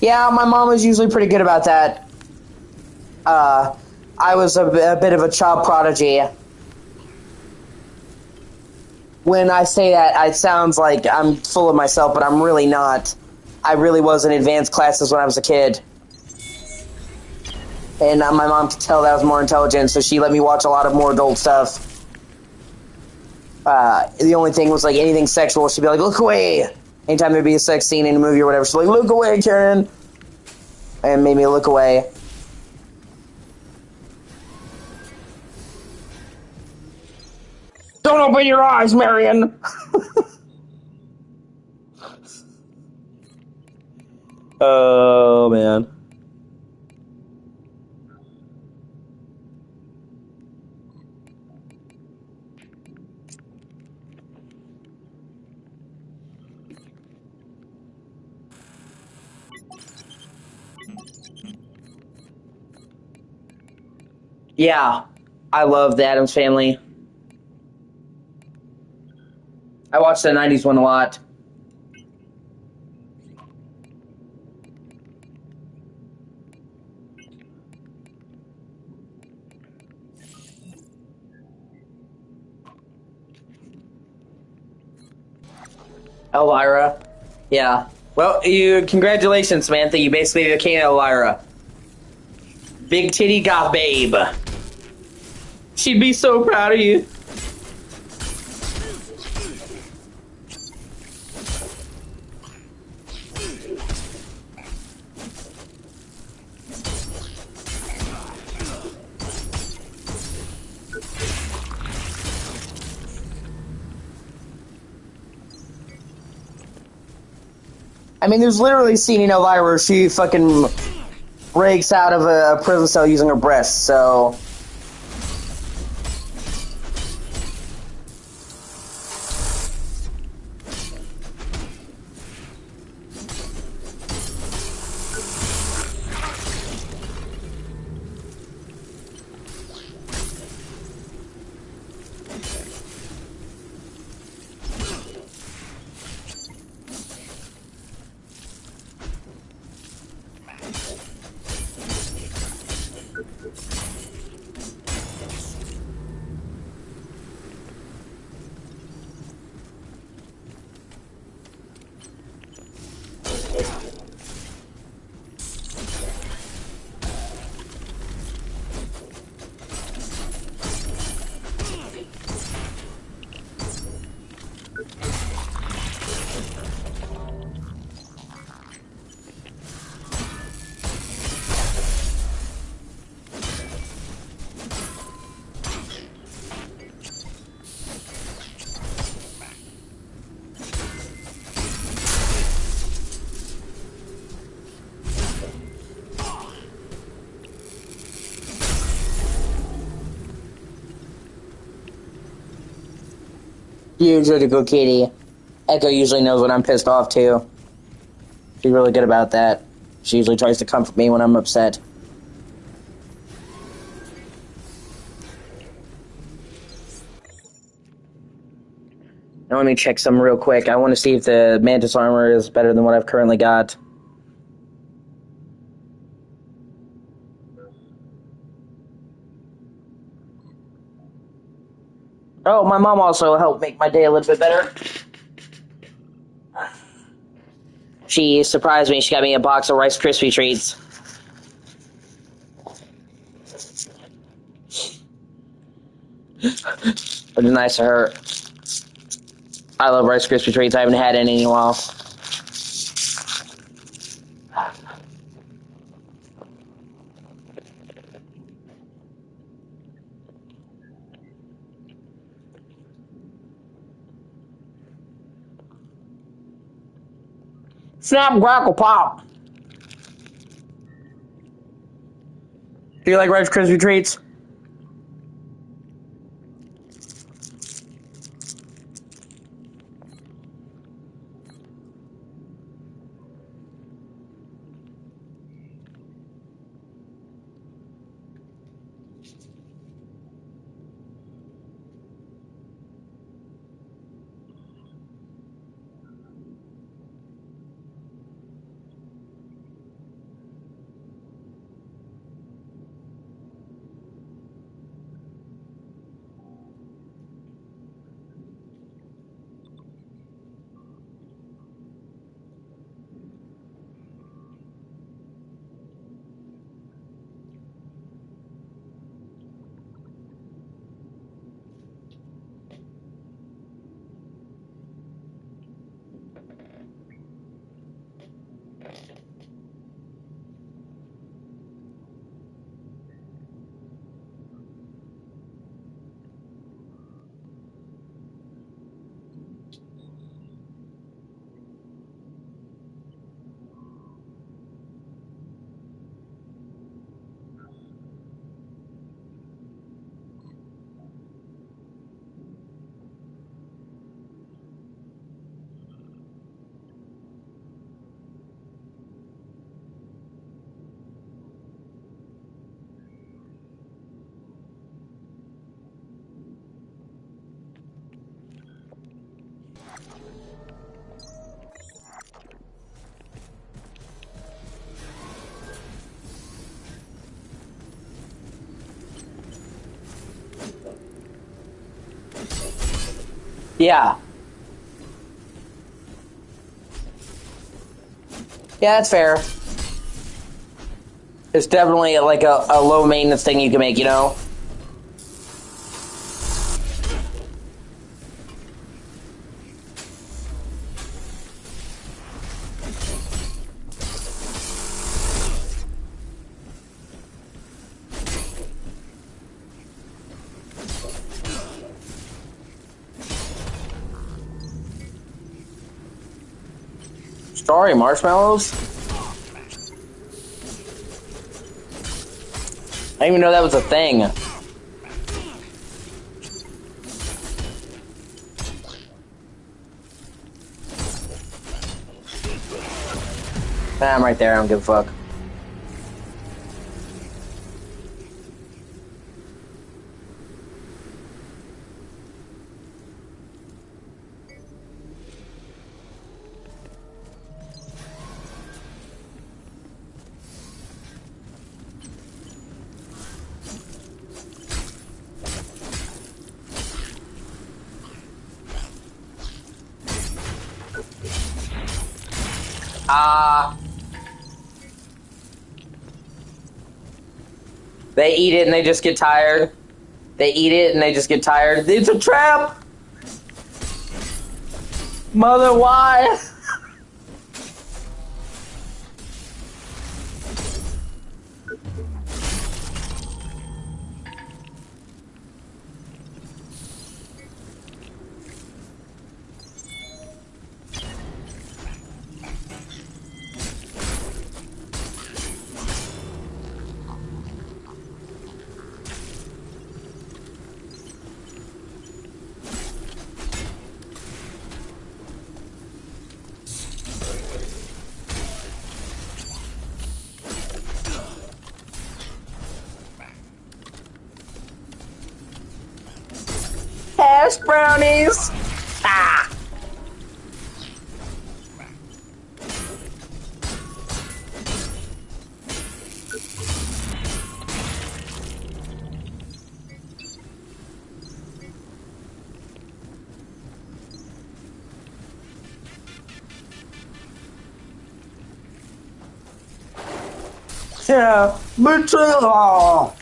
Yeah, my mom was usually pretty good about that. I was a bit of a child prodigy. When I say that, it sounds like I'm full of myself, but I'm really not. I really was in advanced classes when I was a kid. And my mom could tell that I was more intelligent, so she let me watch a lot of more adult stuff. The only thing was, like, anything sexual, she'd be like, look away! Anytime there'd be a sex scene in a movie or whatever, she'd be like, look away, Karen! And made me look away. Don't open your eyes, Marion! Oh, man. Yeah, I love the Addams Family. I watched the 90s one a lot. Elvira. Yeah. Well, congratulations, Samantha. You basically became Elvira. Big titty goth babe. She'd be so proud of you. I mean, there's literally a scene in Elvira where she fucking breaks out of a prison cell using her breasts, so... You're such a good kitty. Echo usually knows when I'm pissed off, too. She's really good about that. She usually tries to comfort me when I'm upset. Now let me check some real quick. I want to see if the Mantis armor is better than what I've currently got. Oh, my mom also helped make my day a little bit better. She surprised me. She got me a box of Rice Krispie treats. But it's nice of her. I love Rice Krispie treats. I haven't had any in a while. Snap, crackle, pop. Do you like Rice Krispie treats? Yeah. Yeah, that's fair. It's definitely like a low maintenance thing you can make, you know? Sorry, marshmallows? I didn't even know that was a thing. I'm right there, I don't give a fuck. They eat it and they just get tired. They eat it and they just get tired. It's a trap! Mother, why? hash brownies. Ah. Yeah, betrayal.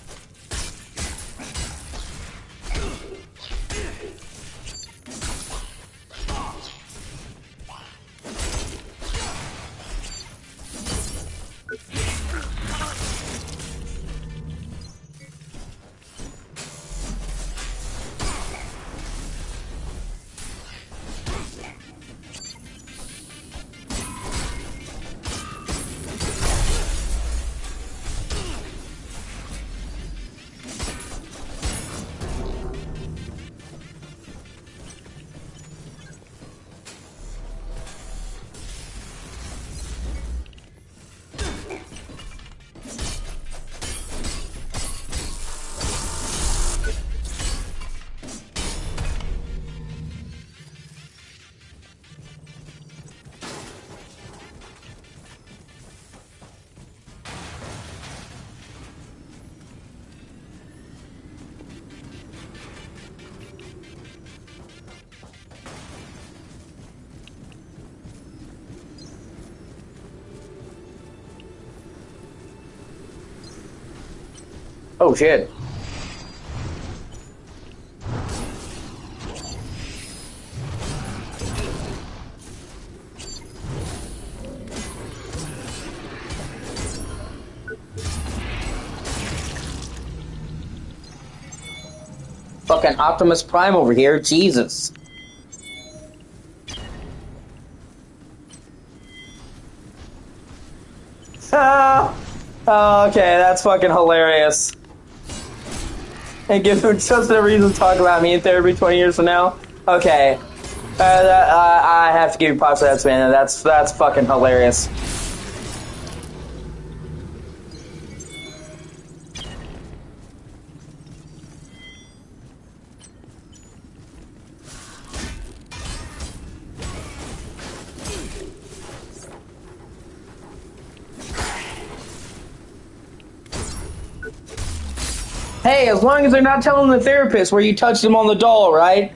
Oh shit. Fucking Optimus Prime over here, Jesus. Ah, oh, okay, that's fucking hilarious. And give him just a reason to talk about me in therapy 20 years from now. Okay, I have to give you props for that, man. That's fucking hilarious. Hey, as long as they're not telling the therapist where you touched them on the doll, right?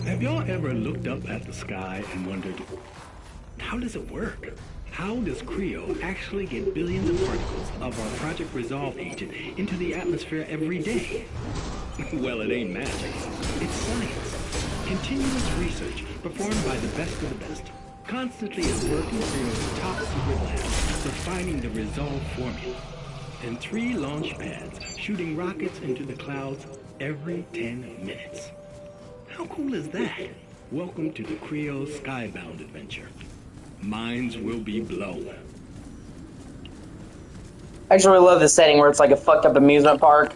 Have y'all ever looked up at the sky and wondered, how does it work? How does Creo actually get billions of particles of our Project Resolve agent into the atmosphere every day? Well, it ain't magic. It's science. Continuous research performed by the best of the best. Constantly at work in Creo's top secret lab, refining the Resolve formula. And 3 launch pads shooting rockets into the clouds every 10 minutes. How cool is that? Welcome to the Creo Skybound adventure. Minds will be blown. I actually really love this setting where it's like a fucked up amusement park.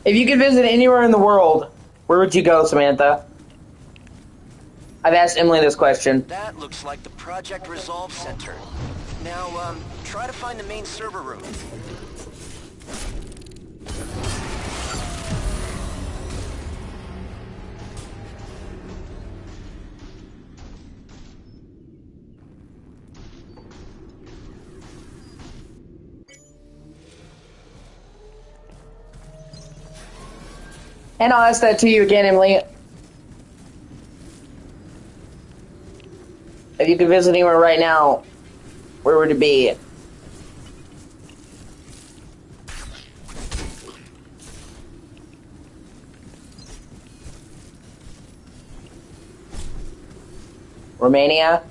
If you could visit anywhere in the world, where would you go, Samantha? I've asked Emily this question. That looks like the Project Resolve Center. Now, try to find the main server room. And I'll ask that to you again, Emily. If you could visit anywhere right now, where would it be? Romania?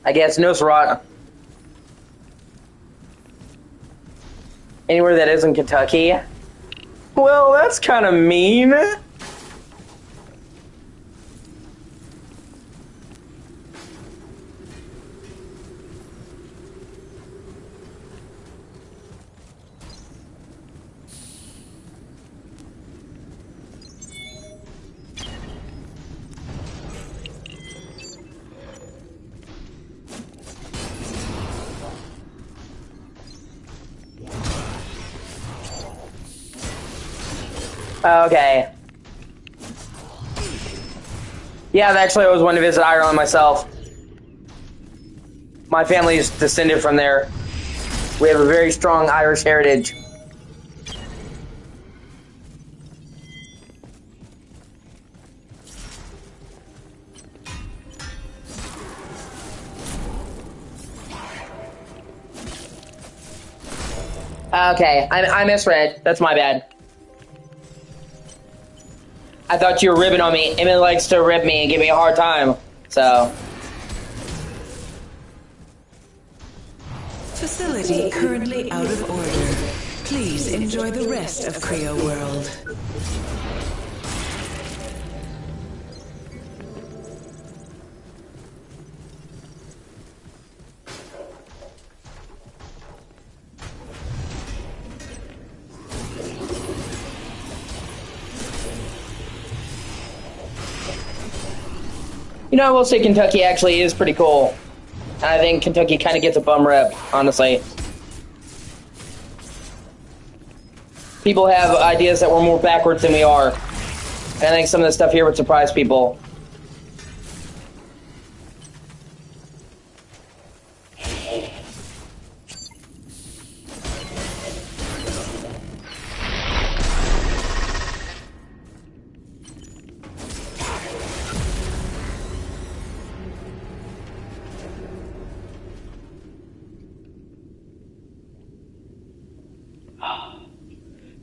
I guess Nosferatu. Anywhere that isn't Kentucky? Well, that's kind of mean. Okay. Yeah, actually, I always wanted to visit Ireland myself. My family is descended from there. We have a very strong Irish heritage. Okay, I misread. That's my bad. I thought you were ribbing on me. Emily likes to rib me and give me a hard time. So. Facility currently out of order. Please enjoy the rest of Creo World. You know, I will say Kentucky actually is pretty cool. And I think Kentucky kind of gets a bum rep, honestly. People have ideas that we're more backwards than we are. And I think some of the stuff here would surprise people.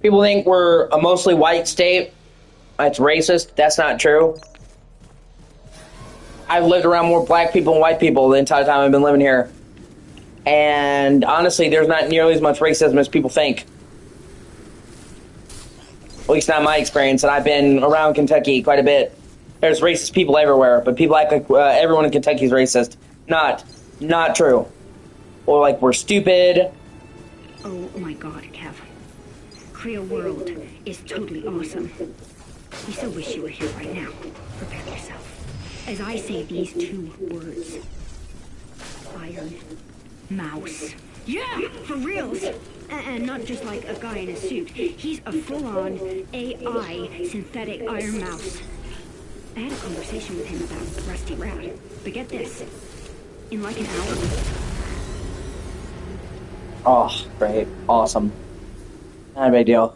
People think we're a mostly white state. That's racist. That's not true. I've lived around more black people and white people the entire time I've been living here. And honestly, there's not nearly as much racism as people think. At least not in my experience, and I've been around Kentucky quite a bit. There's racist people everywhere, but people act like everyone in Kentucky is racist. Not true. Or like we're stupid. Oh my god, Kev. Creo World is totally awesome. I so wish you were here right now. Prepare yourself. As I say these two words. Iron Mouse. Yeah, for reals. And not just like a guy in a suit. He's a full-on AI synthetic Iron Mouse. I had a conversation with him about Rusty Rat. But get this. In like an hour... Oh, great. Awesome. Not a big deal.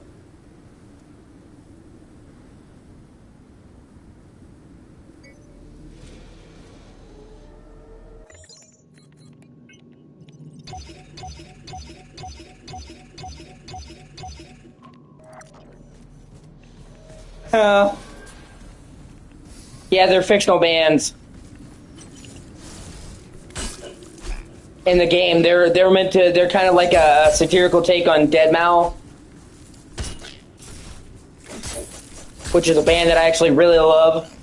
Yeah, they're fictional bands. In the game, they're meant to. They're kind of like a satirical take on Deadmau5, which is a band that I actually really love.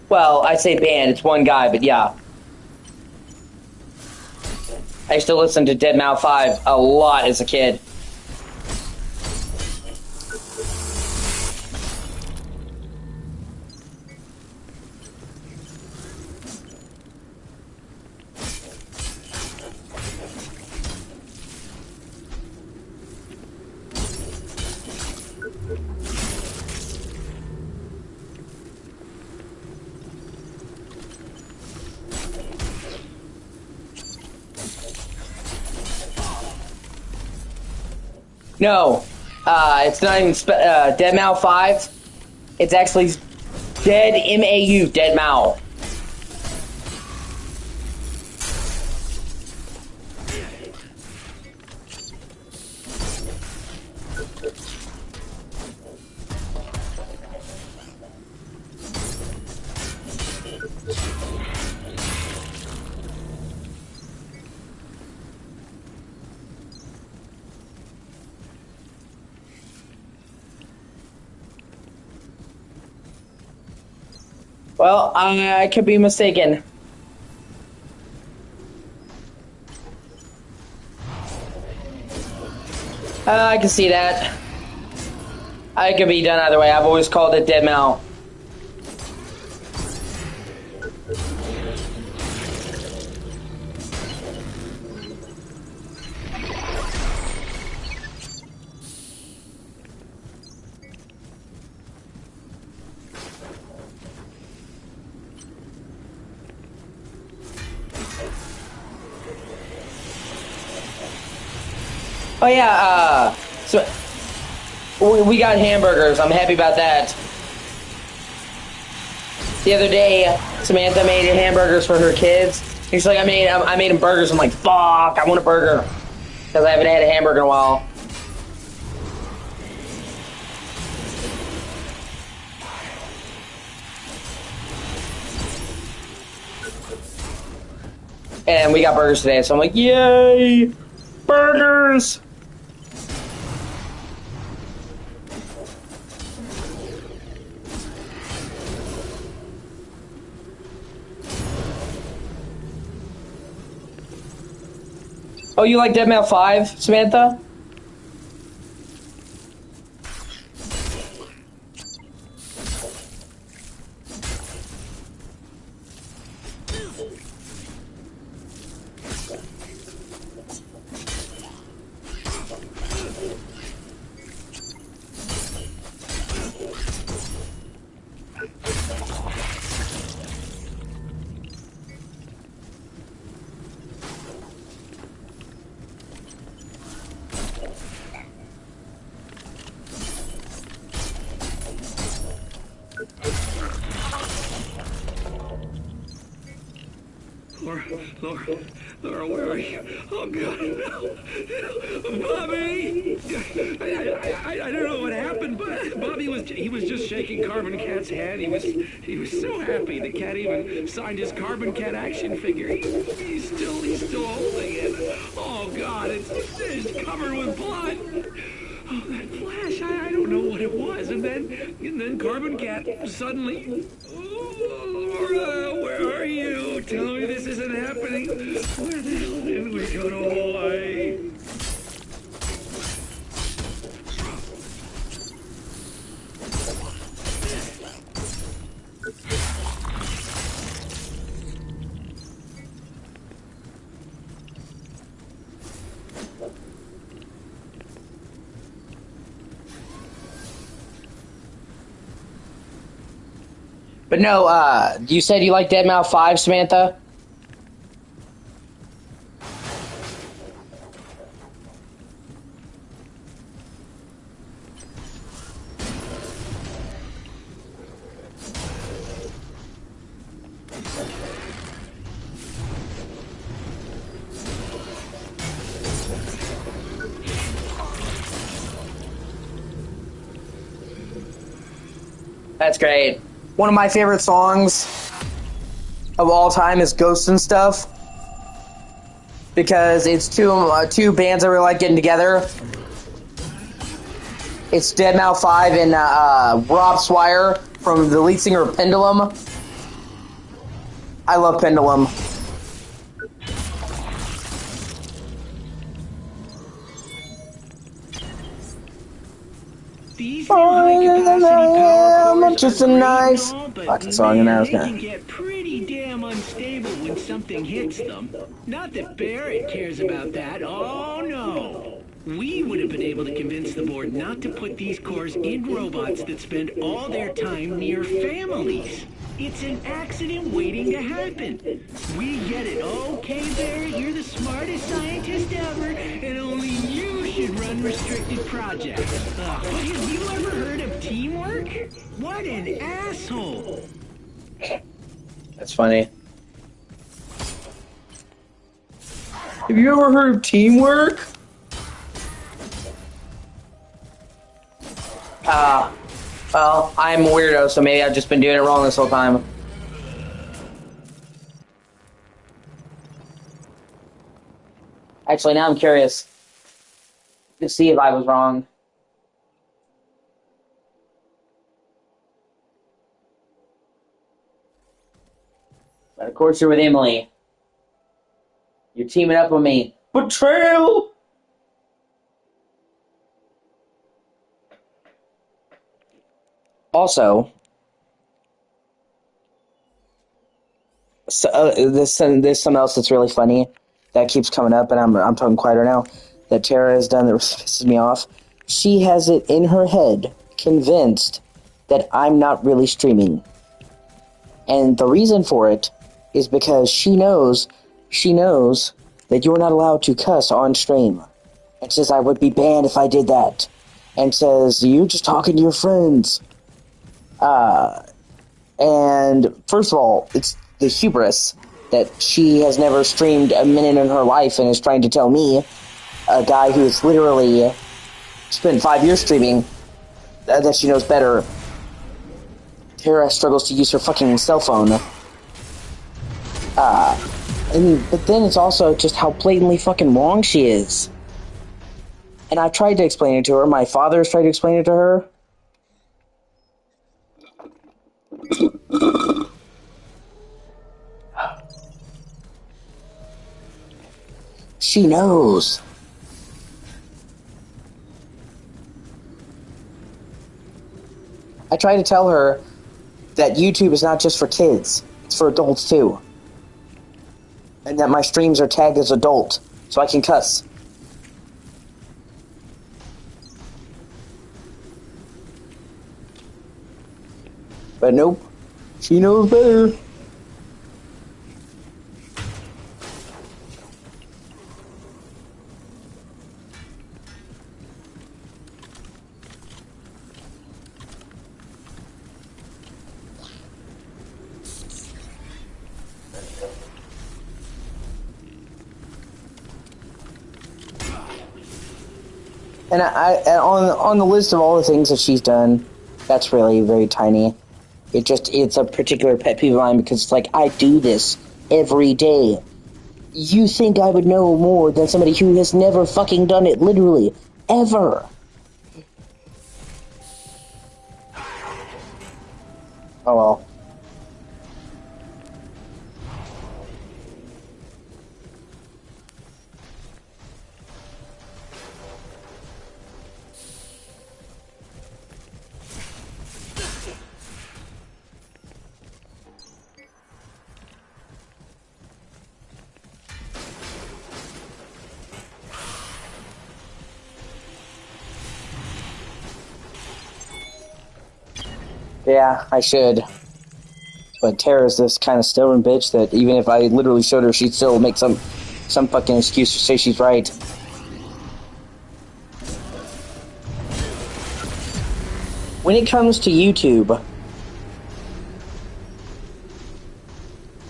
Well, I say band, it's one guy, but yeah. I used to listen to Deadmau5 a lot as a kid. No, it's not even Dead Mau 5. It's actually Dead MAU, Dead Mau. Well, I could be mistaken. I can see that. I could be done either way. I've always called it Dead Mau. Oh yeah, so we got hamburgers. I'm happy about that. The other day, Samantha made hamburgers for her kids. She's like, I made them burgers. I'm like, fuck, I want a burger because I haven't had a hamburger in a while. And we got burgers today, so I'm like, yay, burgers! Oh, you like Dead Mau 5, Samantha? Laura, where are you? Oh, God, no. Bobby! I don't know what happened, but Bobby was just shaking Carbon Cat's hand. He was so happy. The cat even signed his Carbon Cat action figure. He's still holding it. Oh, God, it's covered with blood. Oh, that flash, I don't know what it was. And then Carbon Cat suddenly... Oh, Laura, where are you? Tell me this isn't happening. Where the hell did we go to Hawaii? But no, you said you like Dead Mau 5, Samantha? That's great. One of my favorite songs of all time is Ghosts and Stuff, because it's two bands that really like getting together. It's Dead Mau 5 and Rob Swire, from the lead singer of Pendulum. I love Pendulum. These new high-capacity power cores just are a great nice and all, but fucking song, and I man, was they gonna. can get pretty damn unstable when something hits them. Not that Barrett cares about that. Oh, no. We would have been able to convince the board not to put these cores in robots that spend all their time near families. It's an accident waiting to happen. We get it. Okay, Barrett, you're the smartest scientist ever, and only you should run restricted projects. But have you ever heard of teamwork? What an asshole. That's funny. Have you ever heard of teamwork? Well, I'm a weirdo, so maybe I've just been doing it wrong this whole time. Actually, now I'm curious to see if I was wrong. But of course, you're with Emily. You're teaming up with me. Betrayal! Also, so, there's something else that's really funny that keeps coming up, and I'm talking quieter now, that Tara has done that pisses me off. She has it in her head, convinced that I'm not really streaming. And the reason for it is because she knows that you're not allowed to cuss on stream. And says I would be banned if I did that. And says, you're just talking to your friends. And first of all, it's the hubris that she has never streamed a minute in her life and is trying to tell me, a guy who has literally spent 5 years streaming, that she knows better. Tara struggles to use her fucking cell phone. But then it's also just how blatantly fucking wrong she is. And I've tried to explain it to her. My father has tried to explain it to her. She knows. I try to tell her that YouTube is not just for kids, it's for adults too. And that my streams are tagged as adult, so I can cuss. But nope, she knows better. And on the list of all the things that she's done, that's really very tiny. It's a particular pet peeve of mine because it's like, I do this every day. You think I would know more than somebody who has never fucking done it, literally, ever. Oh well. Yeah, I should. But Tara's this kind of stubborn bitch that even if I literally showed her, she'd still make some fucking excuse to say she's right. When it comes to YouTube,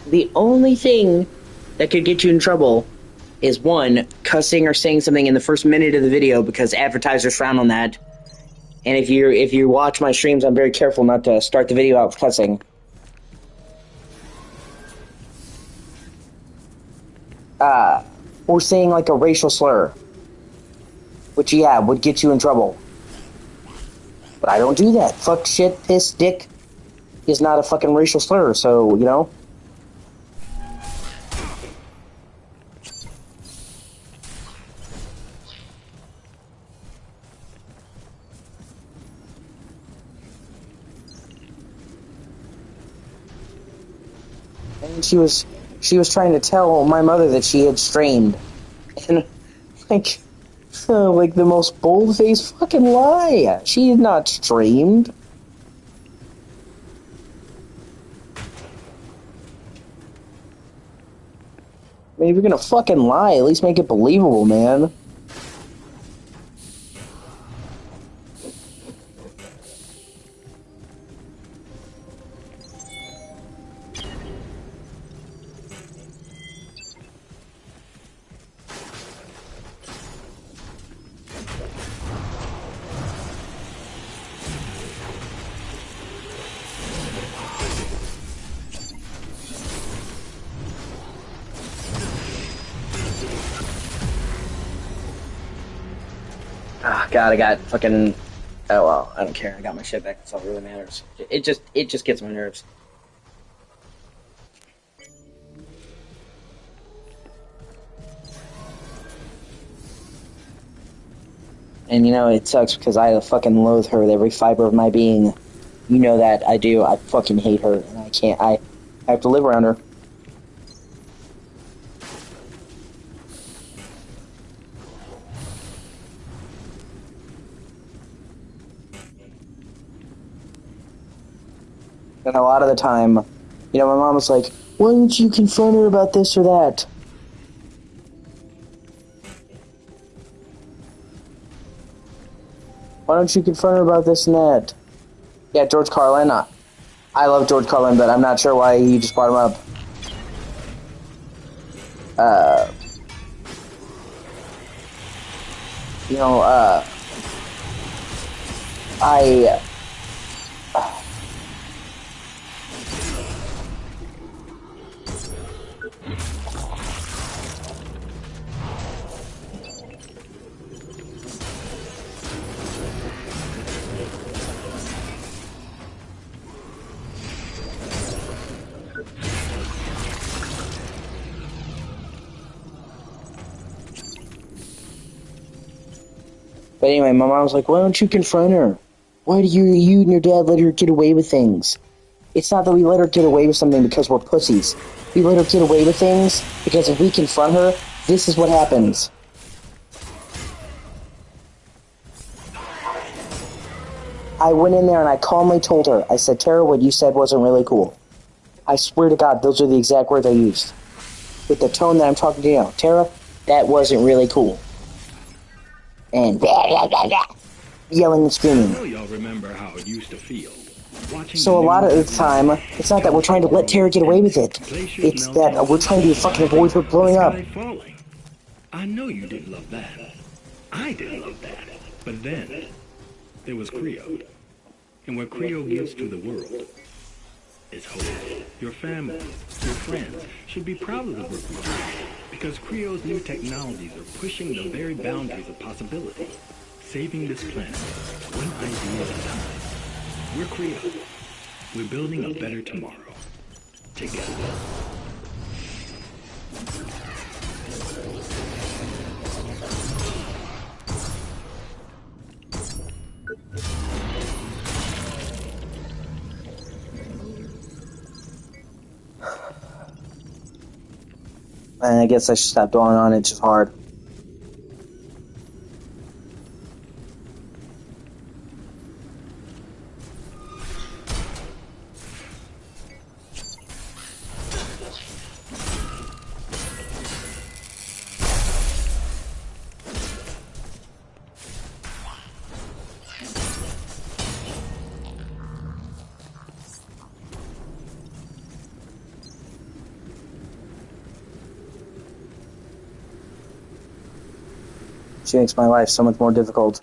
the only thing that could get you in trouble is one, cussing or saying something in the first minute of the video because advertisers frown on that. And if you watch my streams, I'm very careful not to start the video out with cussing. Or saying like a racial slur, which yeah, would get you in trouble. But I don't do that. Fuck, shit, piss, dick is not a fucking racial slur, so, you know. And she was trying to tell my mother that she had streamed. And, like the most bold-faced fucking lie. She had not streamed. I mean, if you're gonna fucking lie, at least make it believable, man. Ah, God, I got fucking. Oh well, I don't care. I got my shit back. That's all that really matters. It just gets my nerves. And you know, it sucks because I fucking loathe her with every fiber of my being. You know that I do. I fucking hate her, and I can't. I have to live around her. And a lot of the time, you know, my mom was like, "Why don't you confront her about this or that?" Why don't you confront her about this and that? Yeah, George Carlin. I love George Carlin, but I'm not sure why you just brought him up. Uh, you know, I. But anyway, my mom was like, "Why don't you confront her? Why do you and your dad let her get away with things?" It's not that we let her get away with something because we're pussies. We let her get away with things because if we confront her, this is what happens. I went in there and I calmly told her, I said, "Tara, what you said wasn't really cool." I swear to God, those are the exact words I used. With the tone that I'm talking to you now. "Tara, that wasn't really cool." And yelling and I screaming. know y'all remember how it used to feel. Watching the So a lot of news the every time, night, it's not that we're trying to telephones let Tara always get away with ending, it. glaciers It's that melting, we're trying to seas fucking avoid rising, her the blowing up. sky falling. I know you didn't love that. I didn't love that. But then, there was Creo. And what Creo gives to the world is hope. Your family, your friends should be proud of the work we do. Because Creo's new technologies are pushing the very boundaries of possibility. Saving this planet, one idea at a time. We're Creo. We're building a better tomorrow. Together. And I guess I should stop dwelling on it. It's just hard. She makes my life so much more difficult.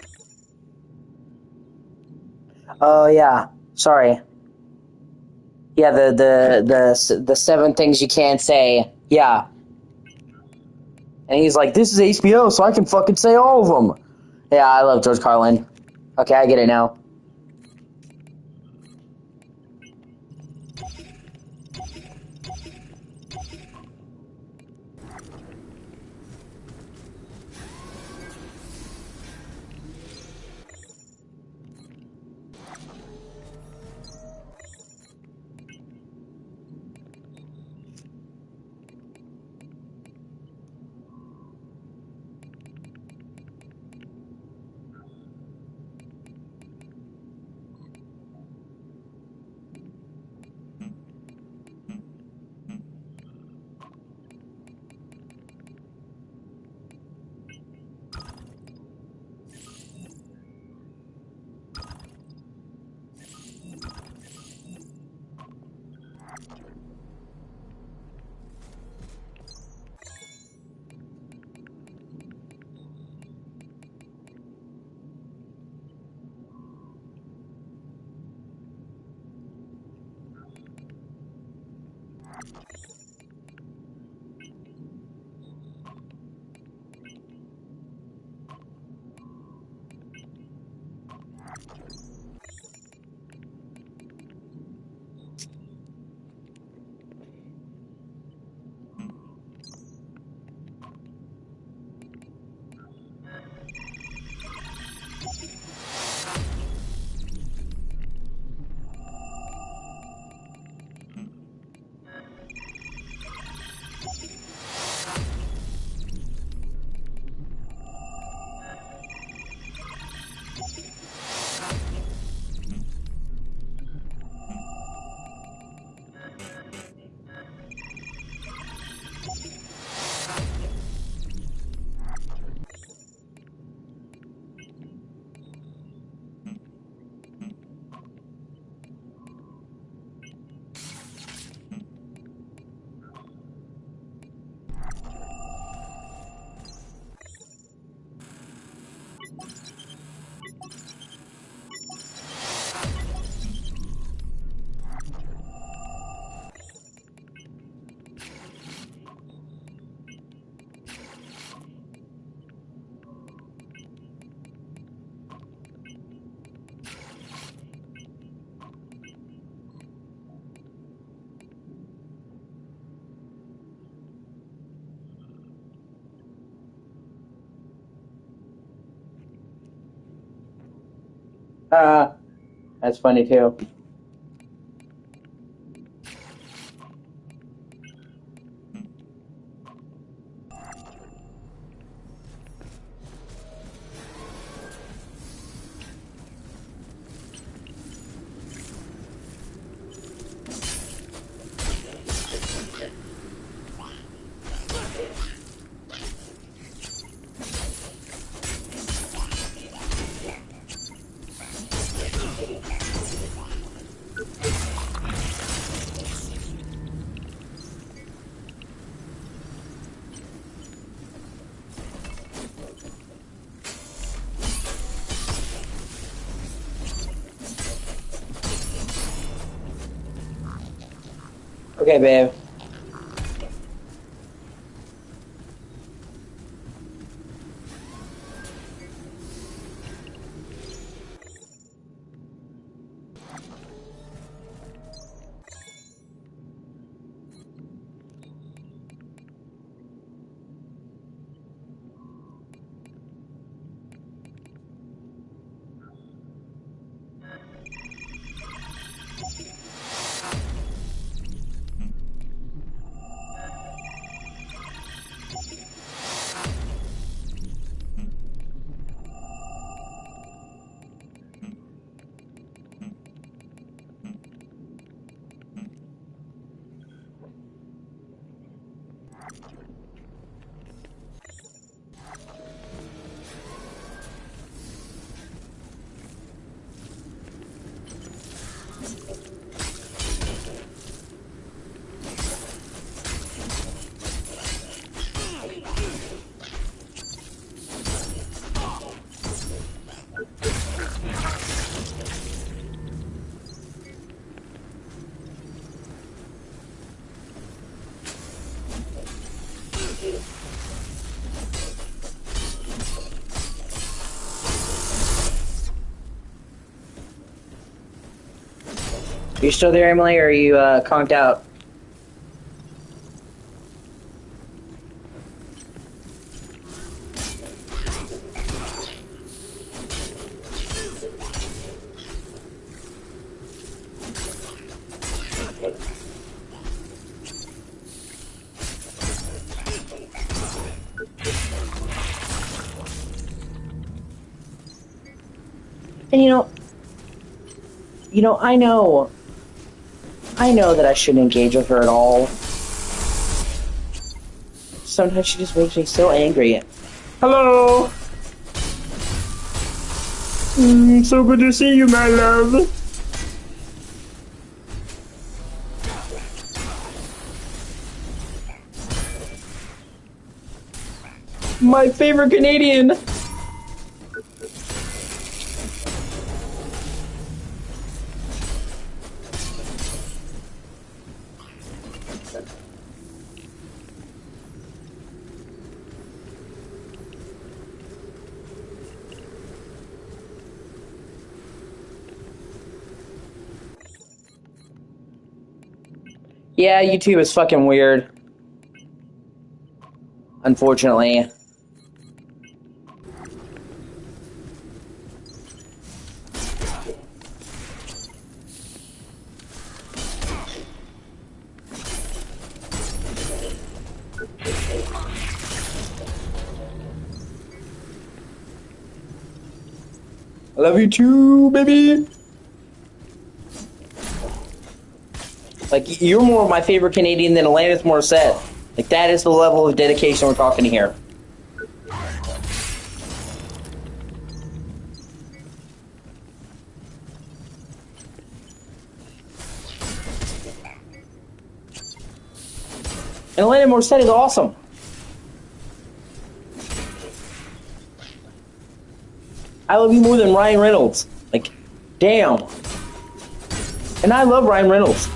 Oh yeah, sorry. Yeah, the 7 things you can't say. Yeah, and he's like, "This is HBO, so I can fucking say all of them." Yeah, I love George Carlin. Okay, I get it now. That's funny too. Okay, babe. You still there, Emily, or are you conked out? And I know that I shouldn't engage with her at all. Sometimes she just makes me so angry. Hello! So good to see you, my love. My favorite Canadian. Yeah, YouTube is fucking weird. Unfortunately. I love you too, baby. Like, you're more of my favorite Canadian than Alanis Morissette. Like, that is the level of dedication we're talking here. And Alanis Morissette is awesome. I love you more than Ryan Reynolds. Like, damn. And I love Ryan Reynolds.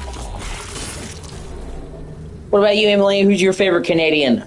What about you, Emily? Who's your favorite Canadian?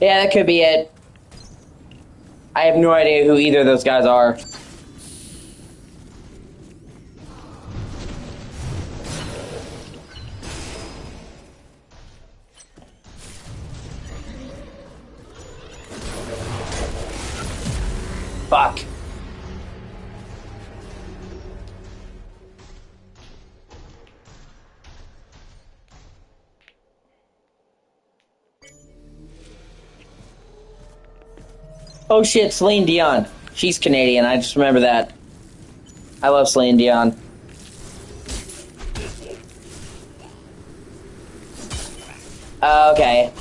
Yeah, that could be it. I have no idea who either of those guys are. Fuck. Oh shit, Celine Dion. She's Canadian, I just remember that. I love Celine Dion. Okay.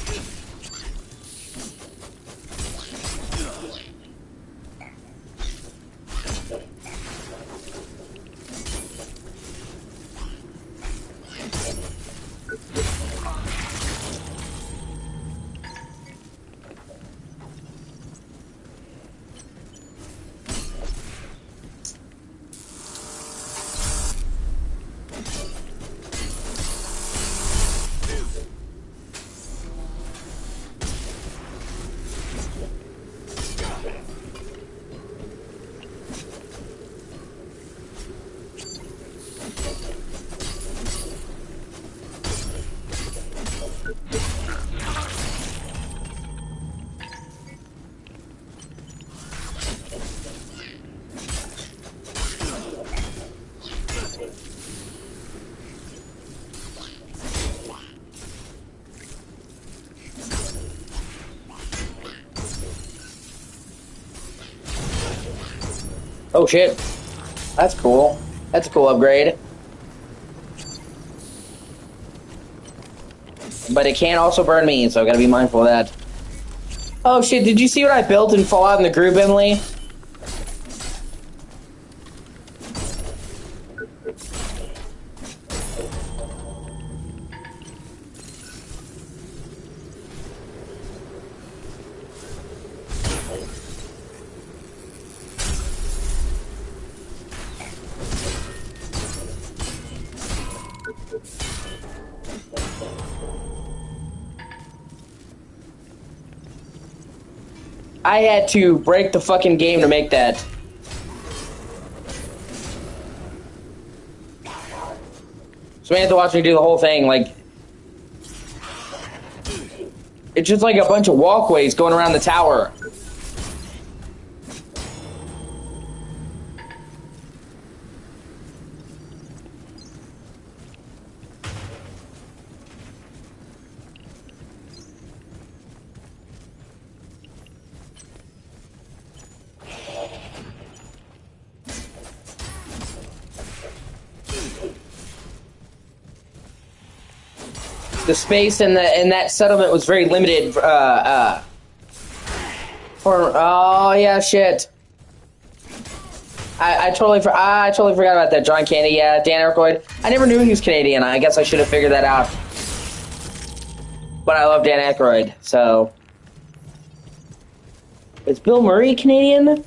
Oh shit. That's cool. That's a cool upgrade. But it can also burn me, so I gotta be mindful of that. Oh shit, did you see what I built in Fallout in the group, Emily? I had to break the fucking game to make that. So we have to watch me do the whole thing, like... It's just like a bunch of walkways going around the tower. The space in that settlement was very limited. For oh yeah, shit. I totally forgot about that. John Candy, yeah, Dan Aykroyd. I never knew he was Canadian. I guess I should have figured that out. But I love Dan Aykroyd, so is Bill Murray Canadian?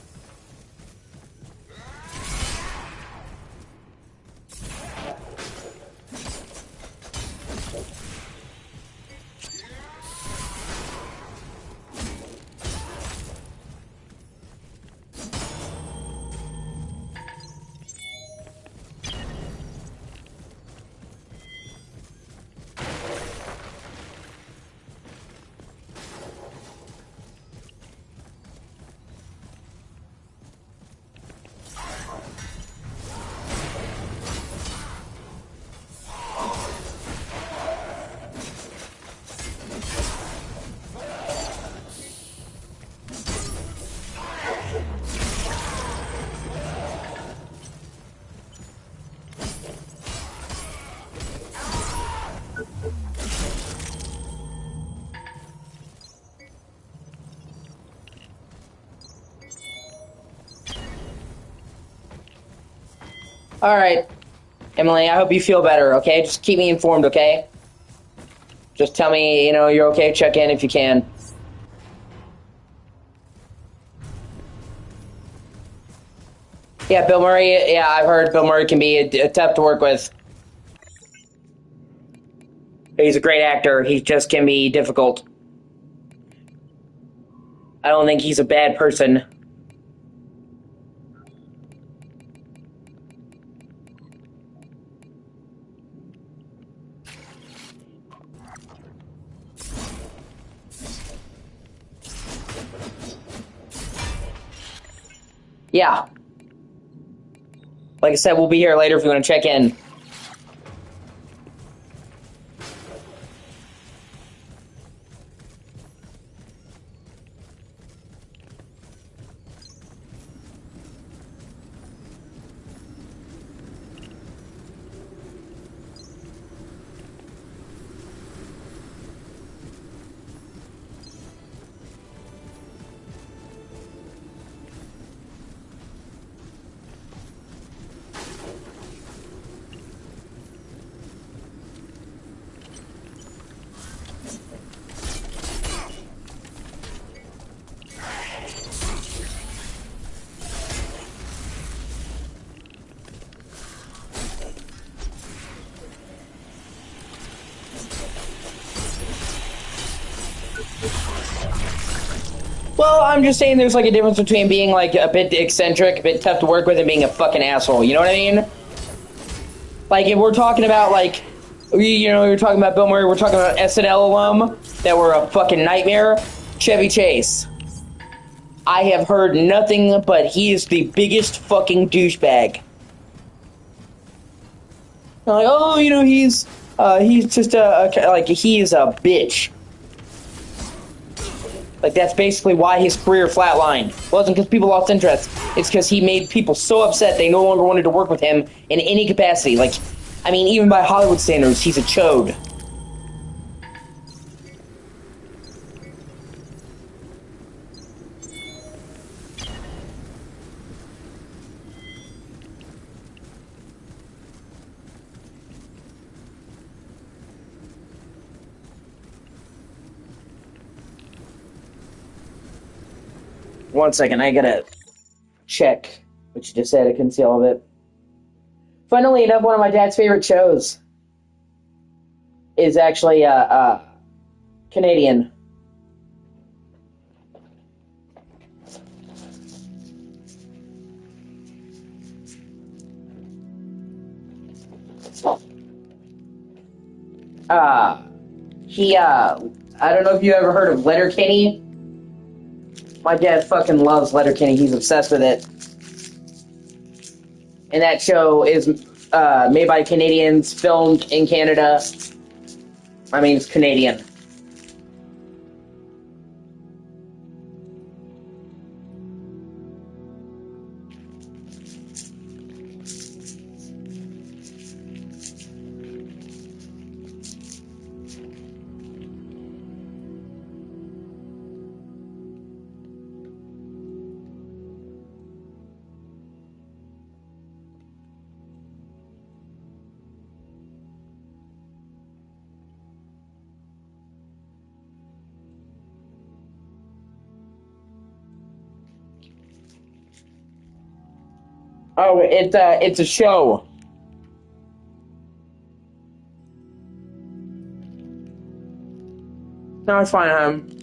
All right, Emily, I hope you feel better, okay? Just keep me informed, okay? Just tell me, you're okay. Check in if you can. Yeah, Bill Murray, yeah, I've heard Bill Murray can be tough to work with. He's a great actor. He just can be difficult. I don't think he's a bad person. Yeah. Like I said, we'll be here later if you want to check in. Well, I'm just saying there's like a difference between being like a bit eccentric, a bit tough to work with, and being a fucking asshole. You know what I mean? Like if we're talking about like, we're talking about Bill Murray, we're talking about SNL alum that were a fucking nightmare. Chevy Chase. I have heard nothing but he is the biggest fucking douchebag. Like, oh, he's just like he's a bitch. Like, that's basically why his career flatlined. It wasn't because people lost interest. It's because he made people so upset they no longer wanted to work with him in any capacity. Like, I mean, even by Hollywood standards, he's a chode. One second, I gotta check what you just said. I couldn't see all of it. Funnily enough, one of my dad's favorite shows is actually Canadian. I don't know if you ever heard of Letterkenny. My dad fucking loves Letterkenny. He's obsessed with it. And that show is made by Canadians, filmed in Canada. I mean, it's Canadian. Oh, it's a show. No, it's fine.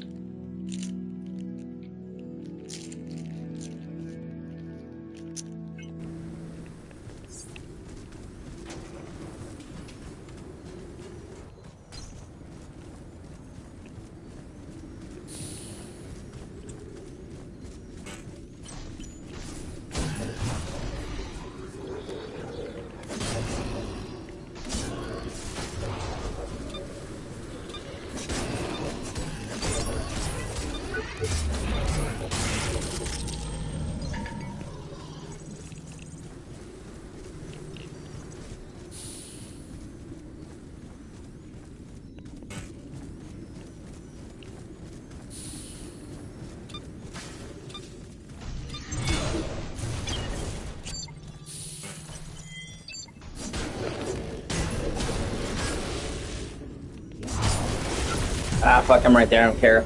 Ah, fuck, I'm right there. I don't care.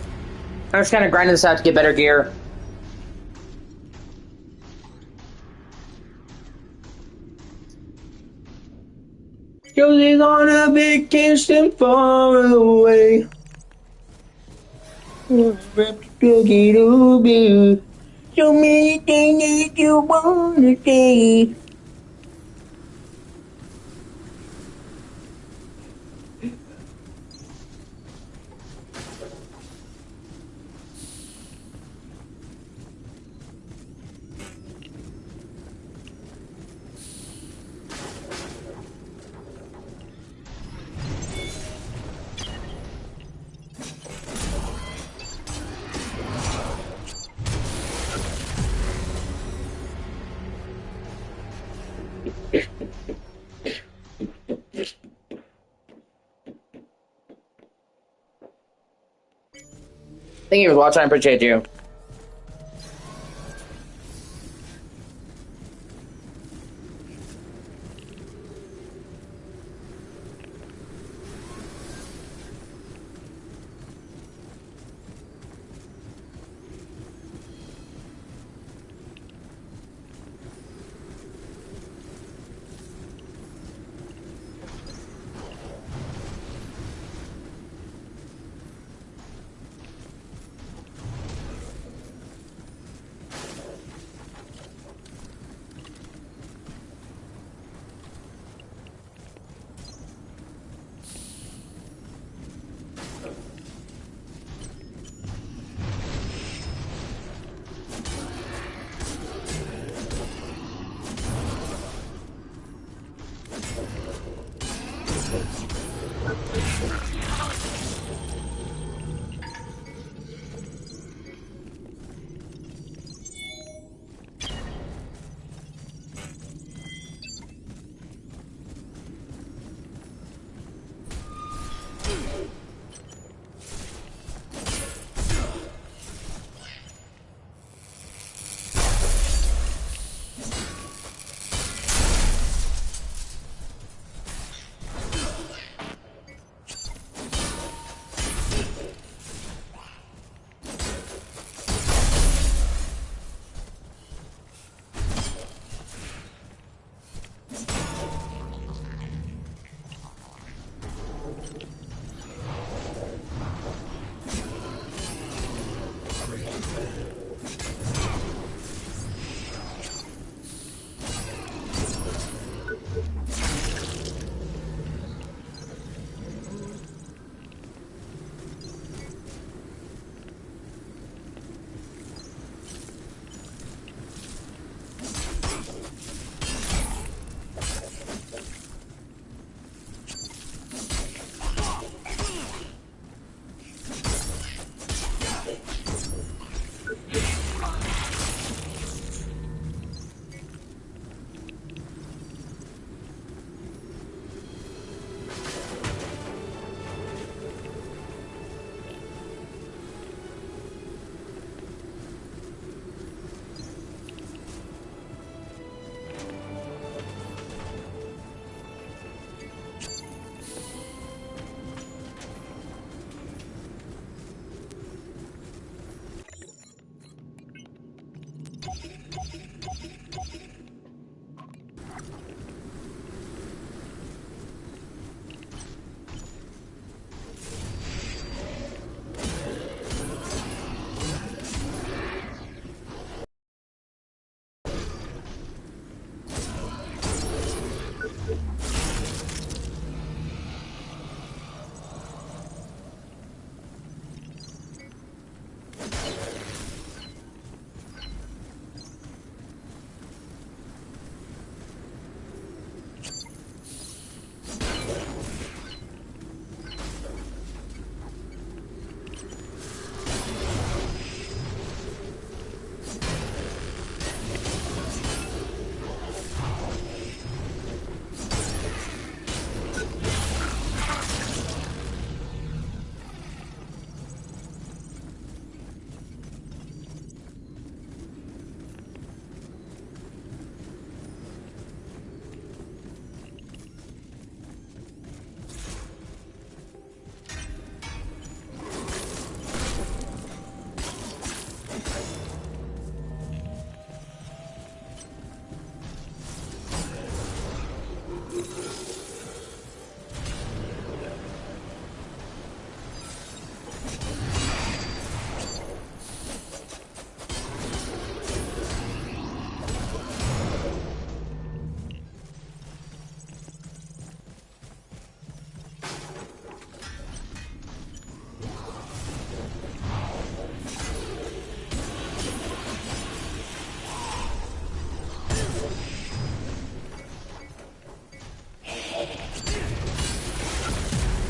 I'm just kind of grinding this out to get better gear. Josie's on a vacation far away. Doogie doo. So many things that you wanna say. Thank you for watching. I appreciate you.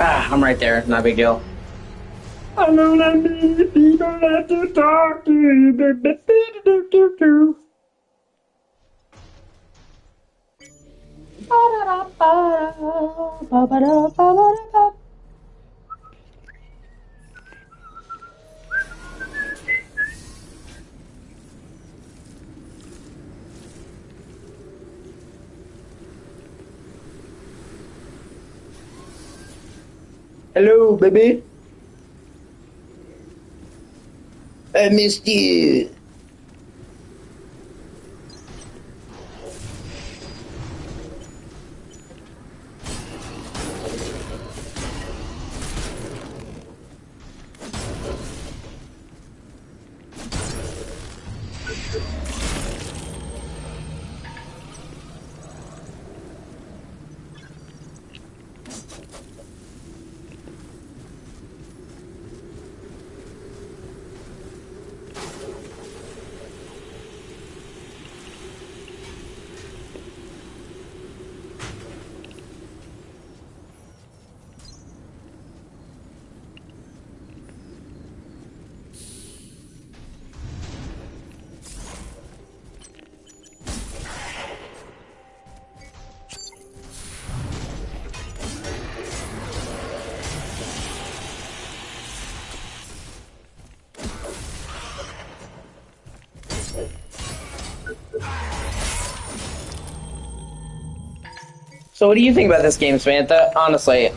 Ah, I'm right there. Not a big deal. I know that me don't have to talk to you, baby. Hello, baby. I missed you. So what do you think about this game, Samantha? Honestly.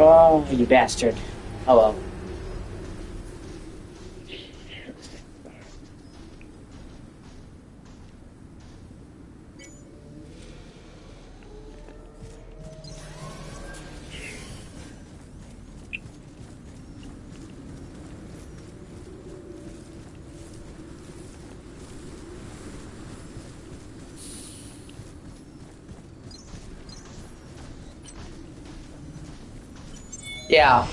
Oh, you bastard. Oh well. Yeah.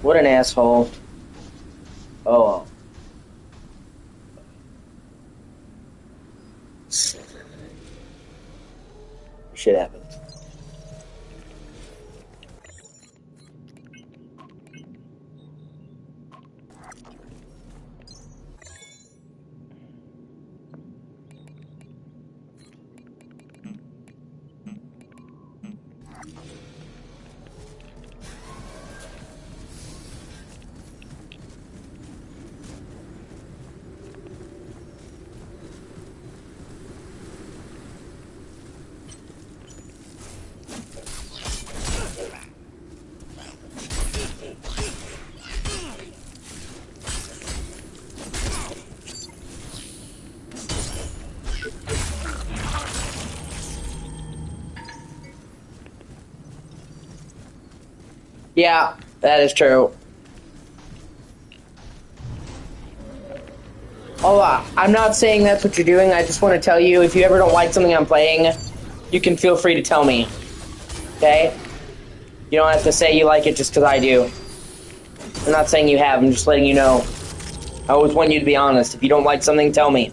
What an asshole. Oh well. Shit happens. Yeah, that is true. Oh, I'm not saying that's what you're doing. I just want to tell you, if you ever don't like something I'm playing, you can feel free to tell me. Okay? You don't have to say you like it just because I do. I'm not saying you have. I'm just letting you know. I always want you to be honest. If you don't like something, tell me.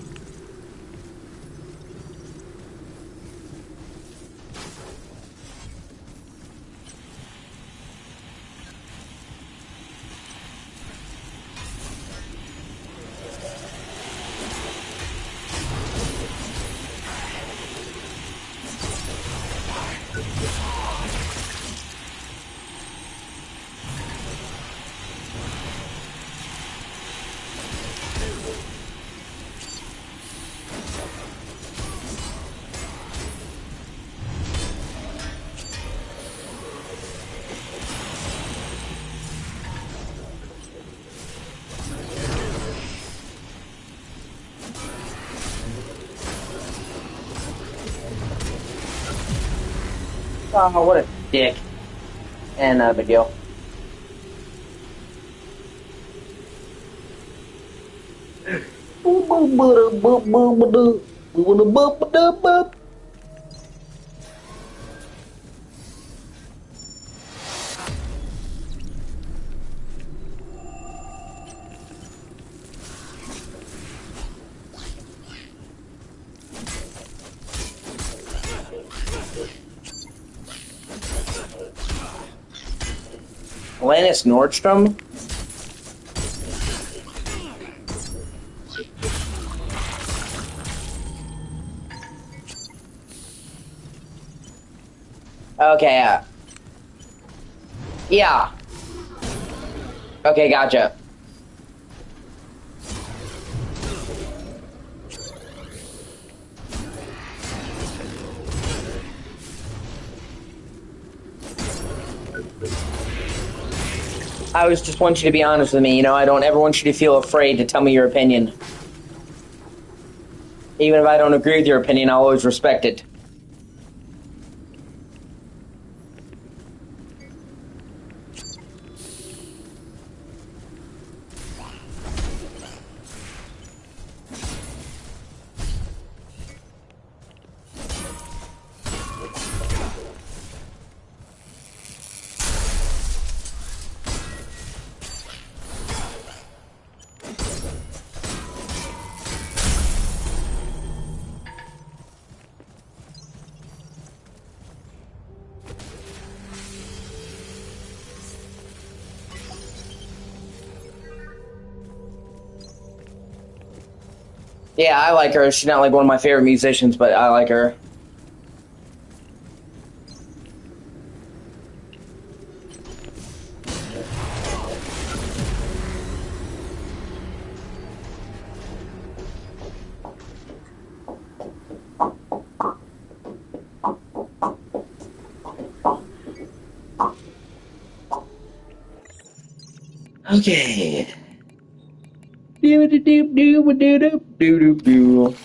Oh, what a dick. And not a big deal. Lannis Nordstrom? Okay, yeah. Okay, gotcha. I was just want you to be honest with me, you know, I don't ever want you to feel afraid to tell me your opinion. Even if I don't agree with your opinion, I'll always respect it. Yeah, I like her. She's not like one of my favorite musicians, but I like her. Okay. Do-do-do-do-do-do-do-do-do.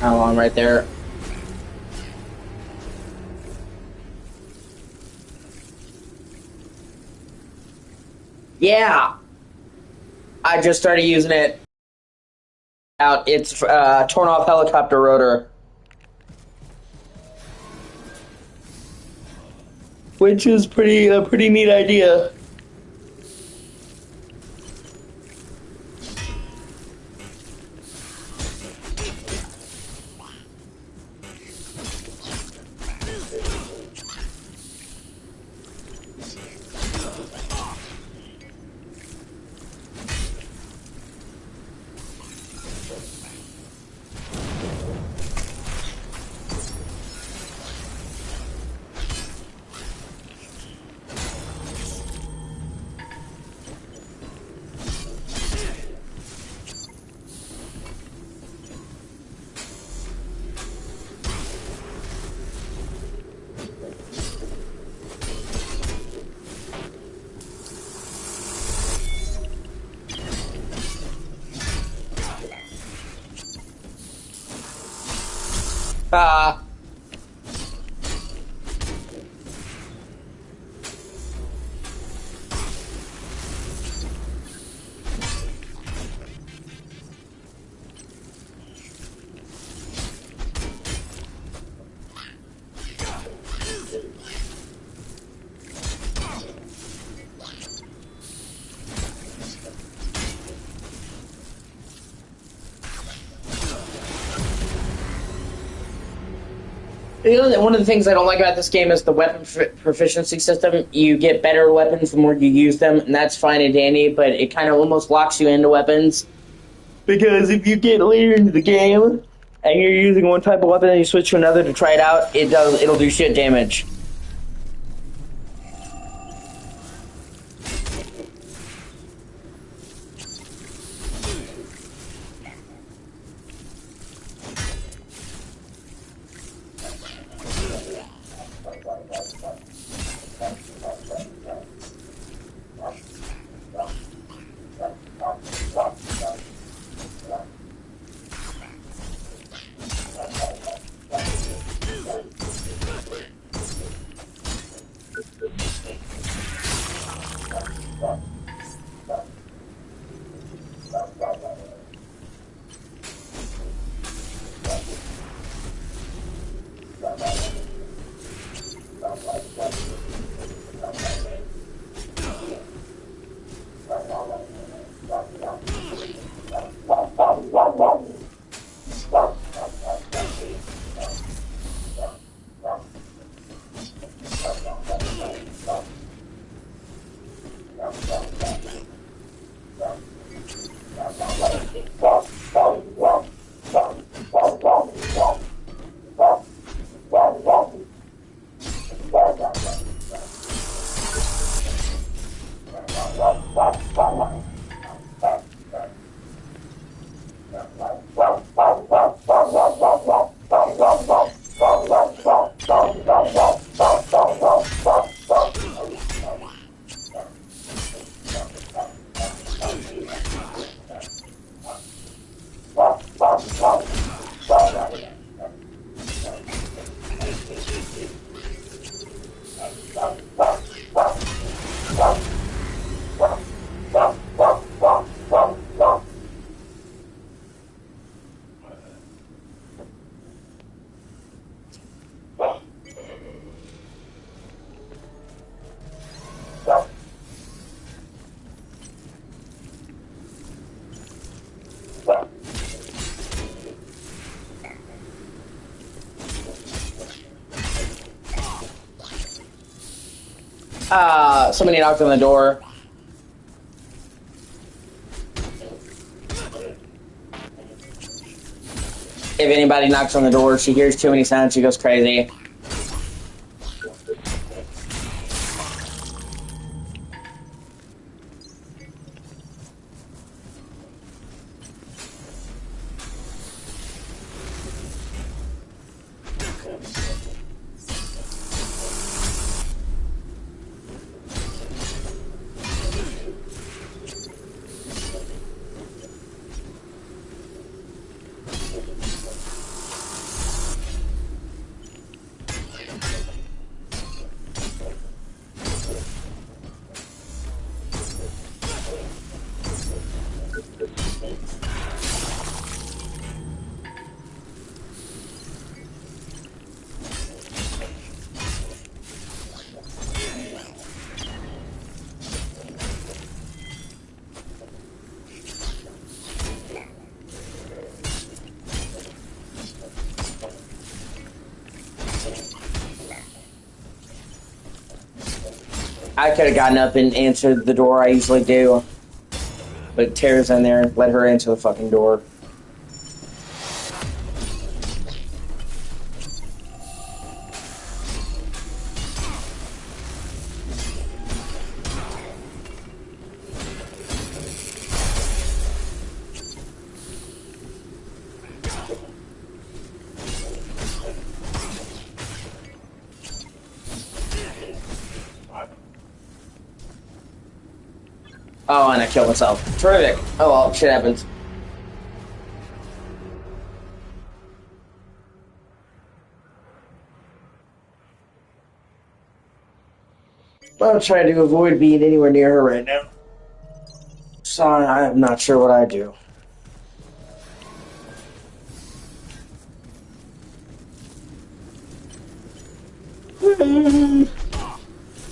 How long right there? Yeah, I just started using it. Out, it's torn off helicopter rotor, which is pretty neat idea. Ah. You know, one of the things I don't like about this game is the weapon proficiency system. You get better weapons the more you use them, and that's fine and dandy, but it kind of almost locks you into weapons. Because if you get later into the game, and you're using one type of weapon and you switch to another to try it out, it'll do shit damage. Somebody knocked on the door. If anybody knocks on the door, she hears too many sounds, she goes crazy. I could have gotten up and answered the door, I usually do. But Tara's in there, let her answer the fucking door. Oh, and I killed myself. Terrific. Oh well, shit happens. I'm trying to avoid being anywhere near her right now. So I'm not sure what I do.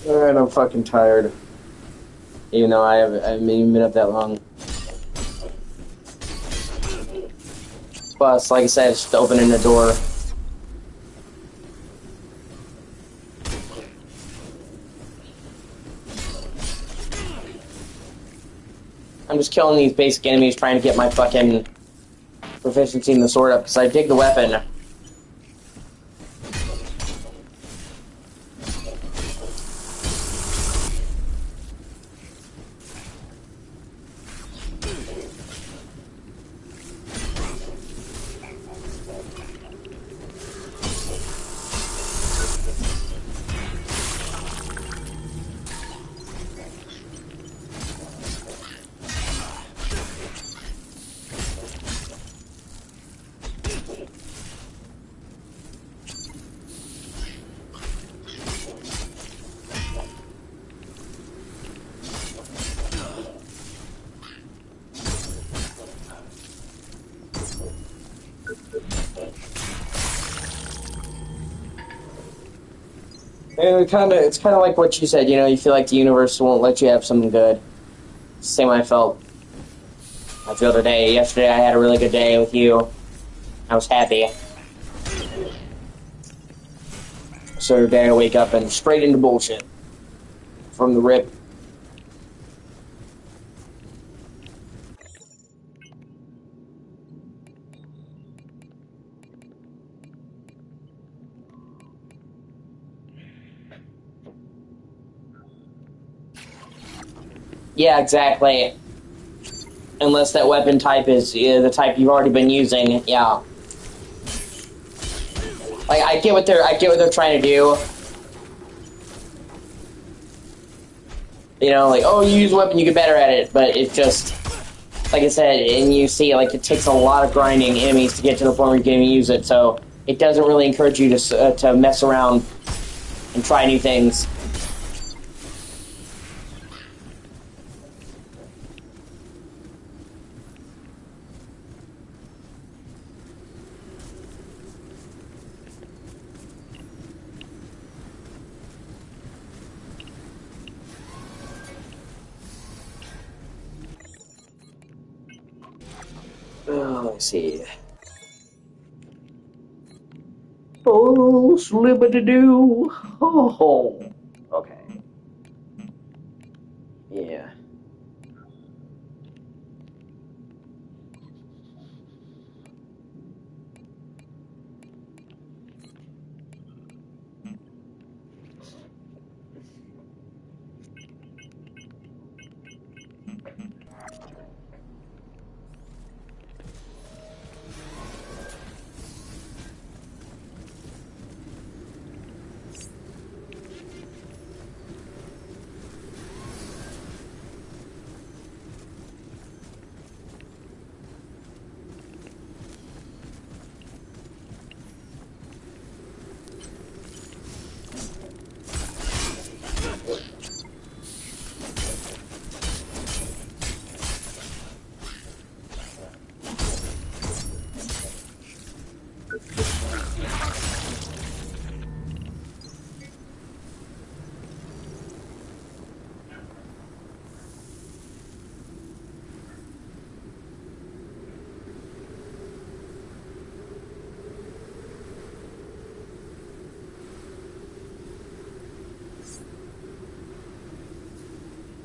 Alright, I'm fucking tired. Even though I haven't even been up that long. Plus, like I said, just opening the door. I'm just killing these basic enemies trying to get my fucking proficiency in the sword up, because I dig the weapon. And it's kind of like what you said, you know, you feel like the universe won't let you have something good. Same way I felt like the other day. Yesterday I had a really good day with you. I was happy. So today I wake up and straight into bullshit. From the rip. Yeah, exactly. Unless that weapon type is the type you've already been using, yeah. Like I get what they're trying to do. You know, like, oh, you use a weapon, you get better at it, but it's just, like I said, and you see, like, it takes a lot of grinding enemies to get to the point where you can even use it, so it doesn't really encourage you to mess around and try new things. Oh, let's see. Oh, slibba-da-doo. Oh, okay. Yeah.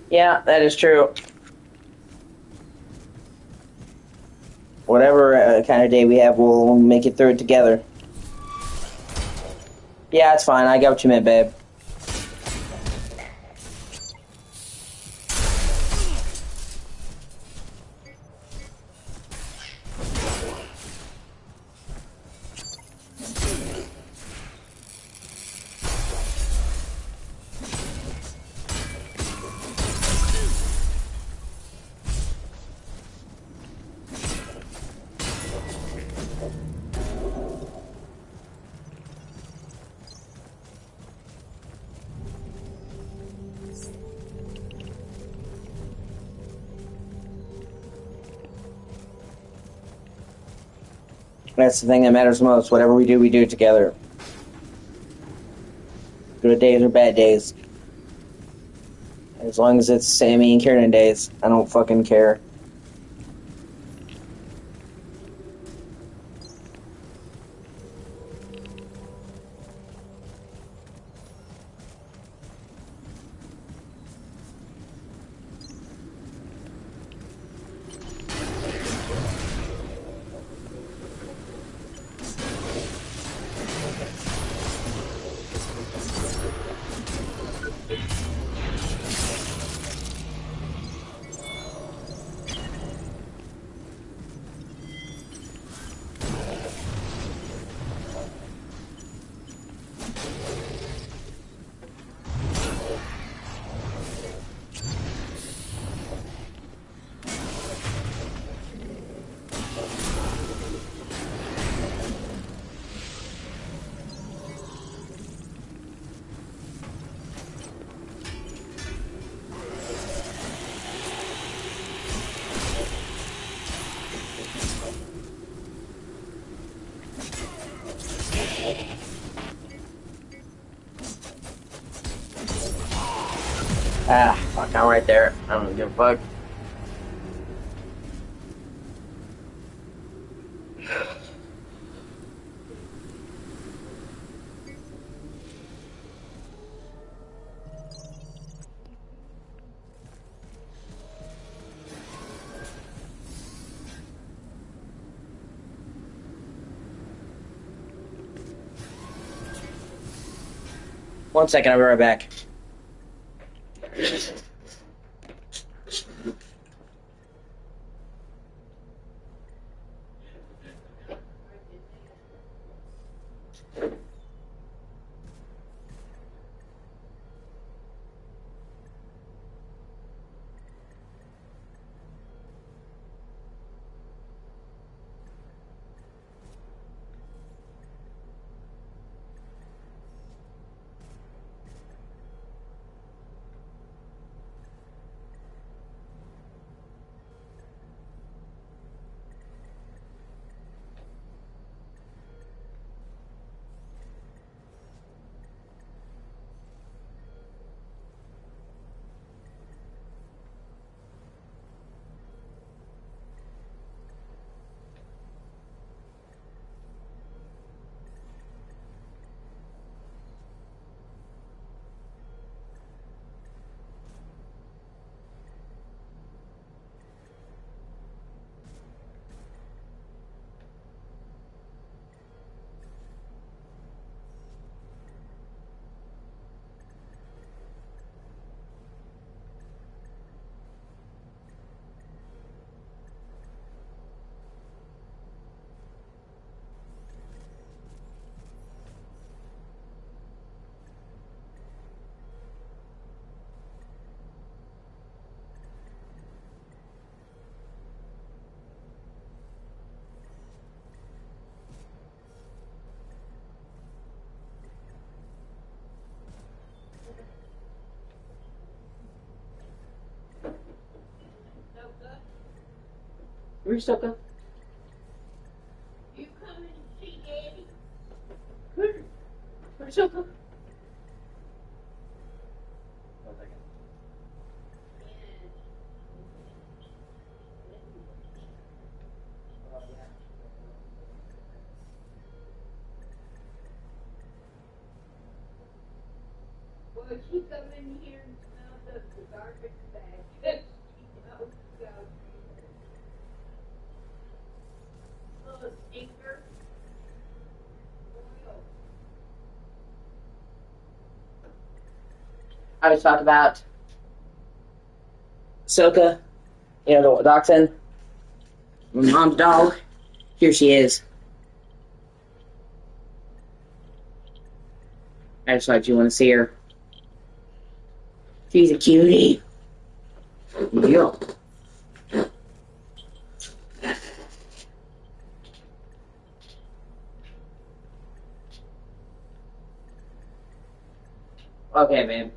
Yeah, that is true. Whatever kind of day we have, we'll make it through it together. Yeah, it's fine. I got what you meant, babe. That's the thing that matters most. Whatever we do it together. Good days or bad days. As long as it's Sammy and Kieran days, I don't fucking care. Ah, fuck, I'm right there. I don't give a fuck. One second, I'll be right back. Where's Soka? You coming to see Daddy? Where's Soka? Well, she come in here and smelled the garbage bag. She knows about little stinker. Oil. I was talking about Soka, you know, the dachshund. My mom's dog. Here she is. I just thought you want to see her. She's a cutie. Yeah. Okay, man.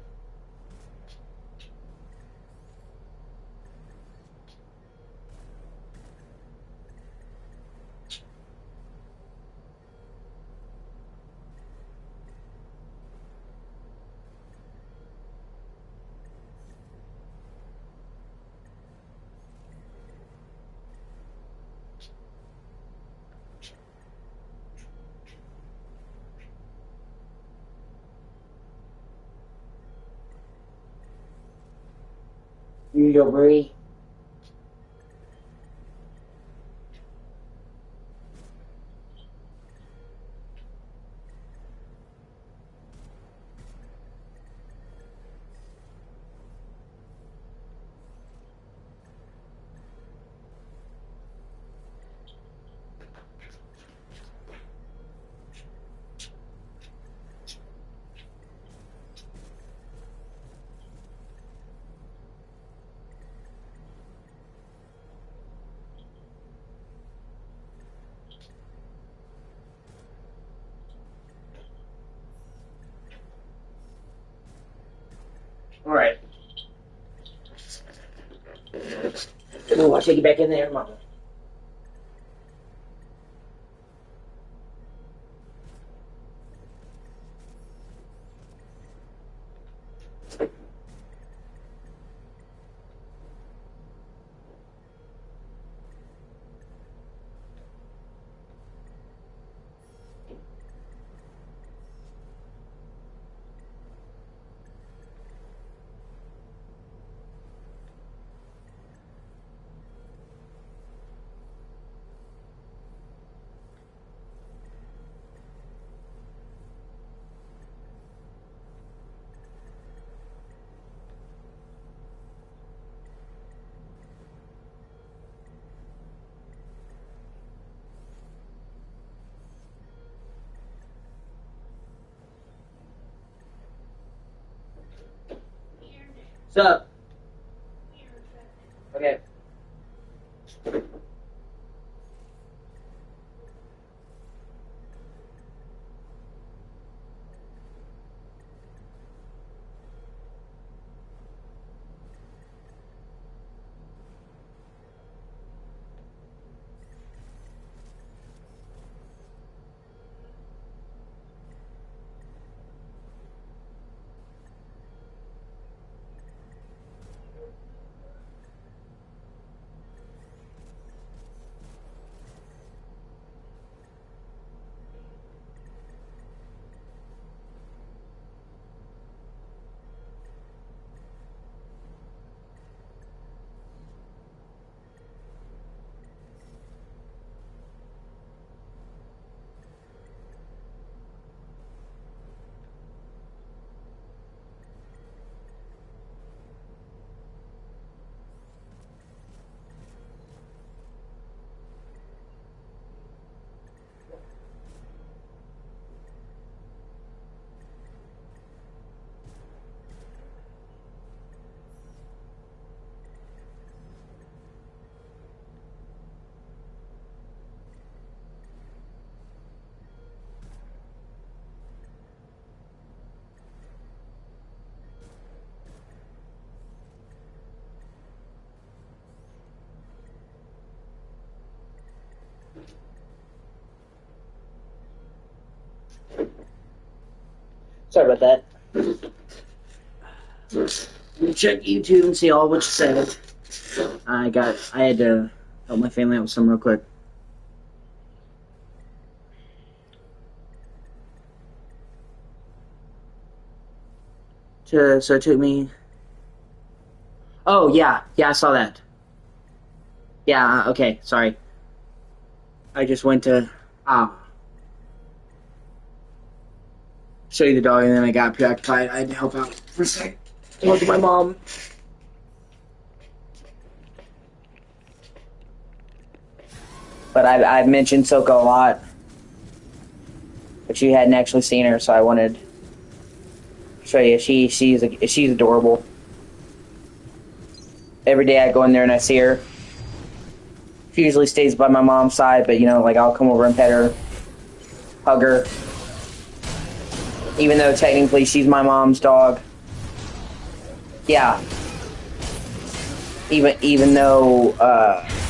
You go, Bree. All right. Ooh, I'll take you back in there, Mama. What's up? Okay. Sorry about that. Let me check YouTube and see all what you said. I had to help my family out with something real quick. So it took me. Oh yeah, I saw that. Yeah, okay, sorry. I just went to show you the dog, and then I got preoccupied. I had to help out for a sec. Look at my mom. But I've mentioned Soko a lot, but you hadn't actually seen her, so I wanted to show you. She's adorable. Every day I go in there and I see her. She usually stays by my mom's side, but like I'll come over and pet her, hug her. Even though technically she's my mom's dog. Yeah. Even though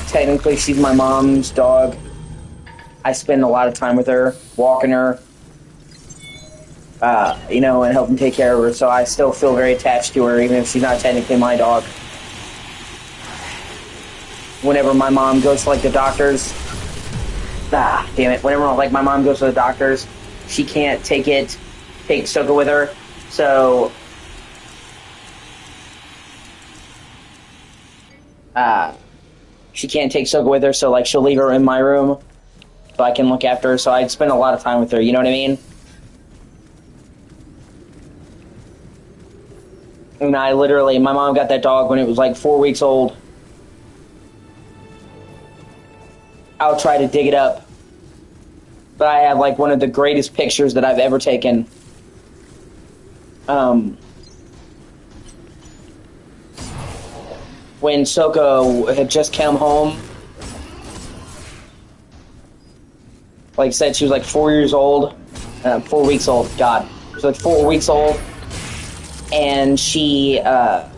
technically she's my mom's dog, I spend a lot of time with her, walking her, and helping take care of her. So I still feel very attached to her, even if she's not technically my dog. Whenever my mom goes to the doctors, damn it. Whenever my mom goes to the doctors, she can't take Soko with her. So She can't take Soka with her, so like she'll leave her in my room so I can look after her. So I'd spend a lot of time with her. You know what I mean? And my mom got that dog when it was like 4 weeks old. I'll try to dig it up. But I have like one of the greatest pictures that I've ever taken. When Soko had just come home. Like I said, she was like 4 years old. 4 weeks old, God. She was like 4 weeks old. And she could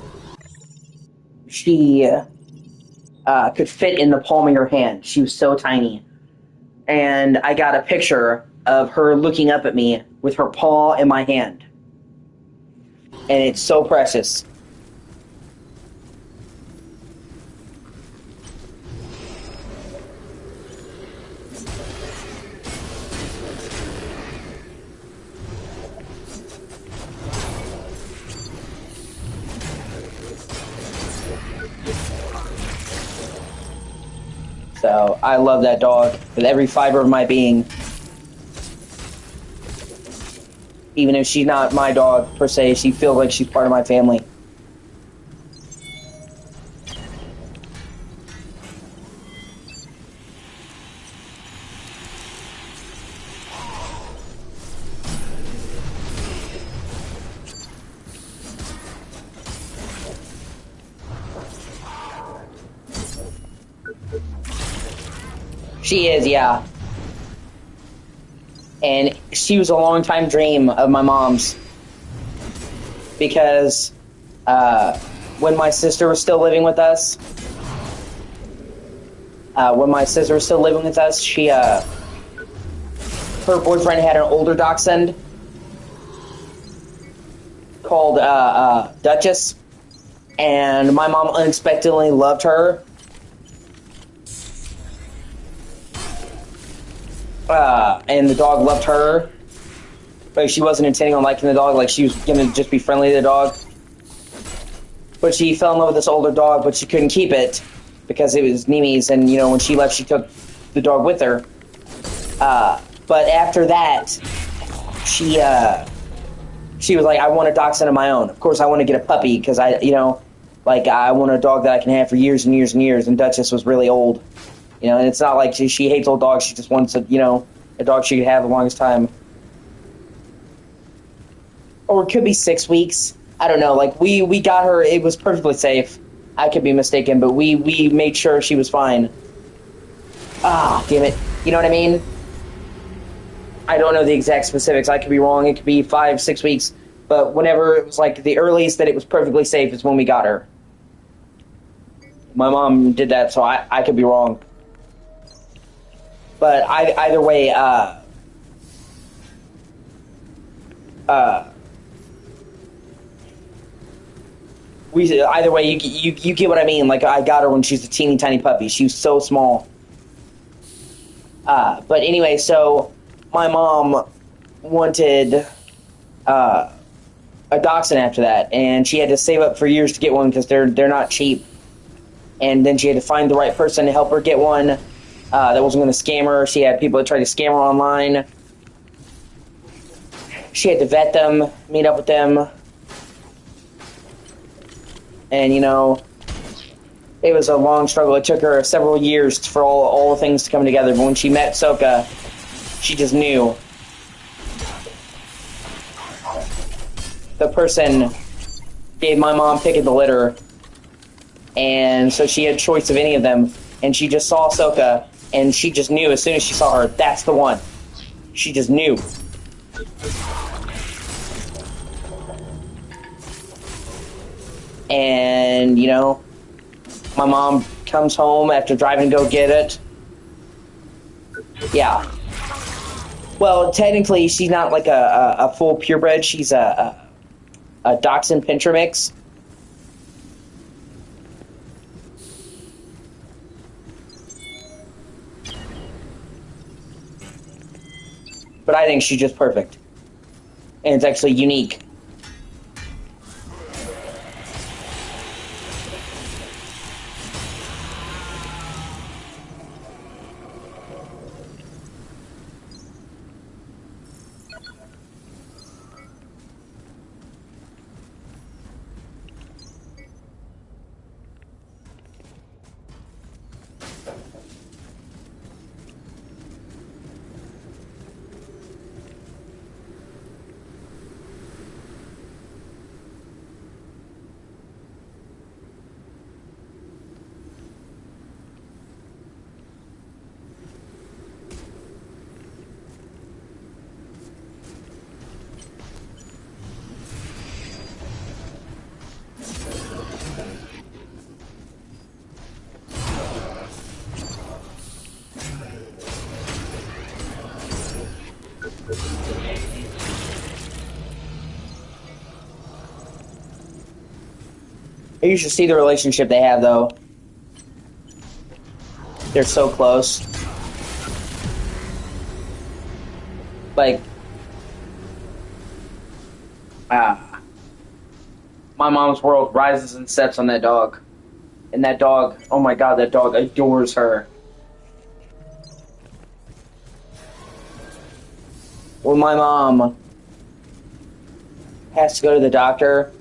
fit in the palm of your hand. She was so tiny. And I got a picture of her looking up at me with her paw in my hand. And it's so precious. So I love that dog with every fiber of my being. Even if she's not my dog per se, she feels like she's part of my family. She is, yeah. And she was a long-time dream of my mom's. Because when my sister was still living with us, she, her boyfriend had an older dachshund called Duchess. And my mom unexpectedly loved her. And the dog loved her. But she wasn't intending on liking the dog. Like, she was going to just be friendly to the dog. But she fell in love with this older dog, but she couldn't keep it because it was Nimi's. And, you know, when she left, she took the dog with her. But after that, she was like, I want a dachshund of my own. Of course, I want to get a puppy because I want a dog that I can have for years and years and years. And Duchess was really old. You know, and it's not like she hates old dogs. She just wants a dog she could have the longest time. Or it could be 6 weeks. I don't know. Like, we got her. It was perfectly safe. I could be mistaken, but we made sure she was fine. Ah, damn it. You know what I mean? I don't know the exact specifics. I could be wrong. It could be 5, 6 weeks. But whenever it was like the earliest that it was perfectly safe is when we got her. My mom did that, so I could be wrong. But either way, either way, you get what I mean. Like, I got her when she's a teeny tiny puppy. She was so small. But anyway, so my mom wanted a dachshund after that, and she had to save up for years to get one because they're not cheap. And then she had to find the right person to help her get one. That wasn't going to scam her. She had people that tried to scam her online. She had to vet them, meet up with them. And, you know, it was a long struggle. It took her several years for all the things to come together. But when she met Soka, she just knew. The person gave my mom pick of the litter. And so she had choice of any of them. And she just saw Soka. And she just knew as soon as she saw her, that's the one. She just knew. And, you know, my mom comes home after driving to go get it. Yeah. Well, technically, she's not like a full purebred. She's a dachshund pinscher mix. But I think she's just perfect. And it's actually unique. You should see the relationship they have, though. They're so close. Like, my mom's world rises and sets on that dog. And that dog, oh my god, that dog adores her. When my mom has to go to the doctor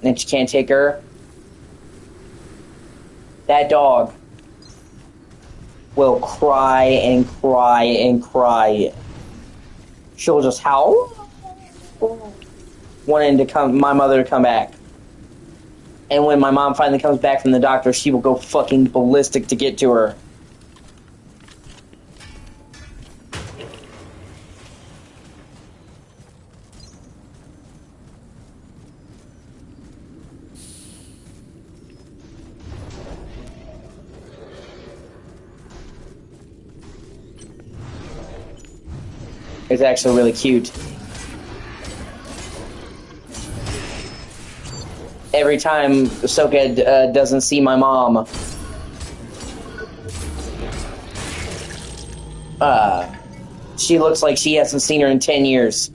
and she can't take her, that dog will cry and cry and cry. She'll just howl, wanting to my mother to come back. And when my mom finally comes back from the doctor, she will go fucking ballistic to get to her. It's actually really cute. Every time Ahsoka doesn't see my mom, she looks like she hasn't seen her in 10 years.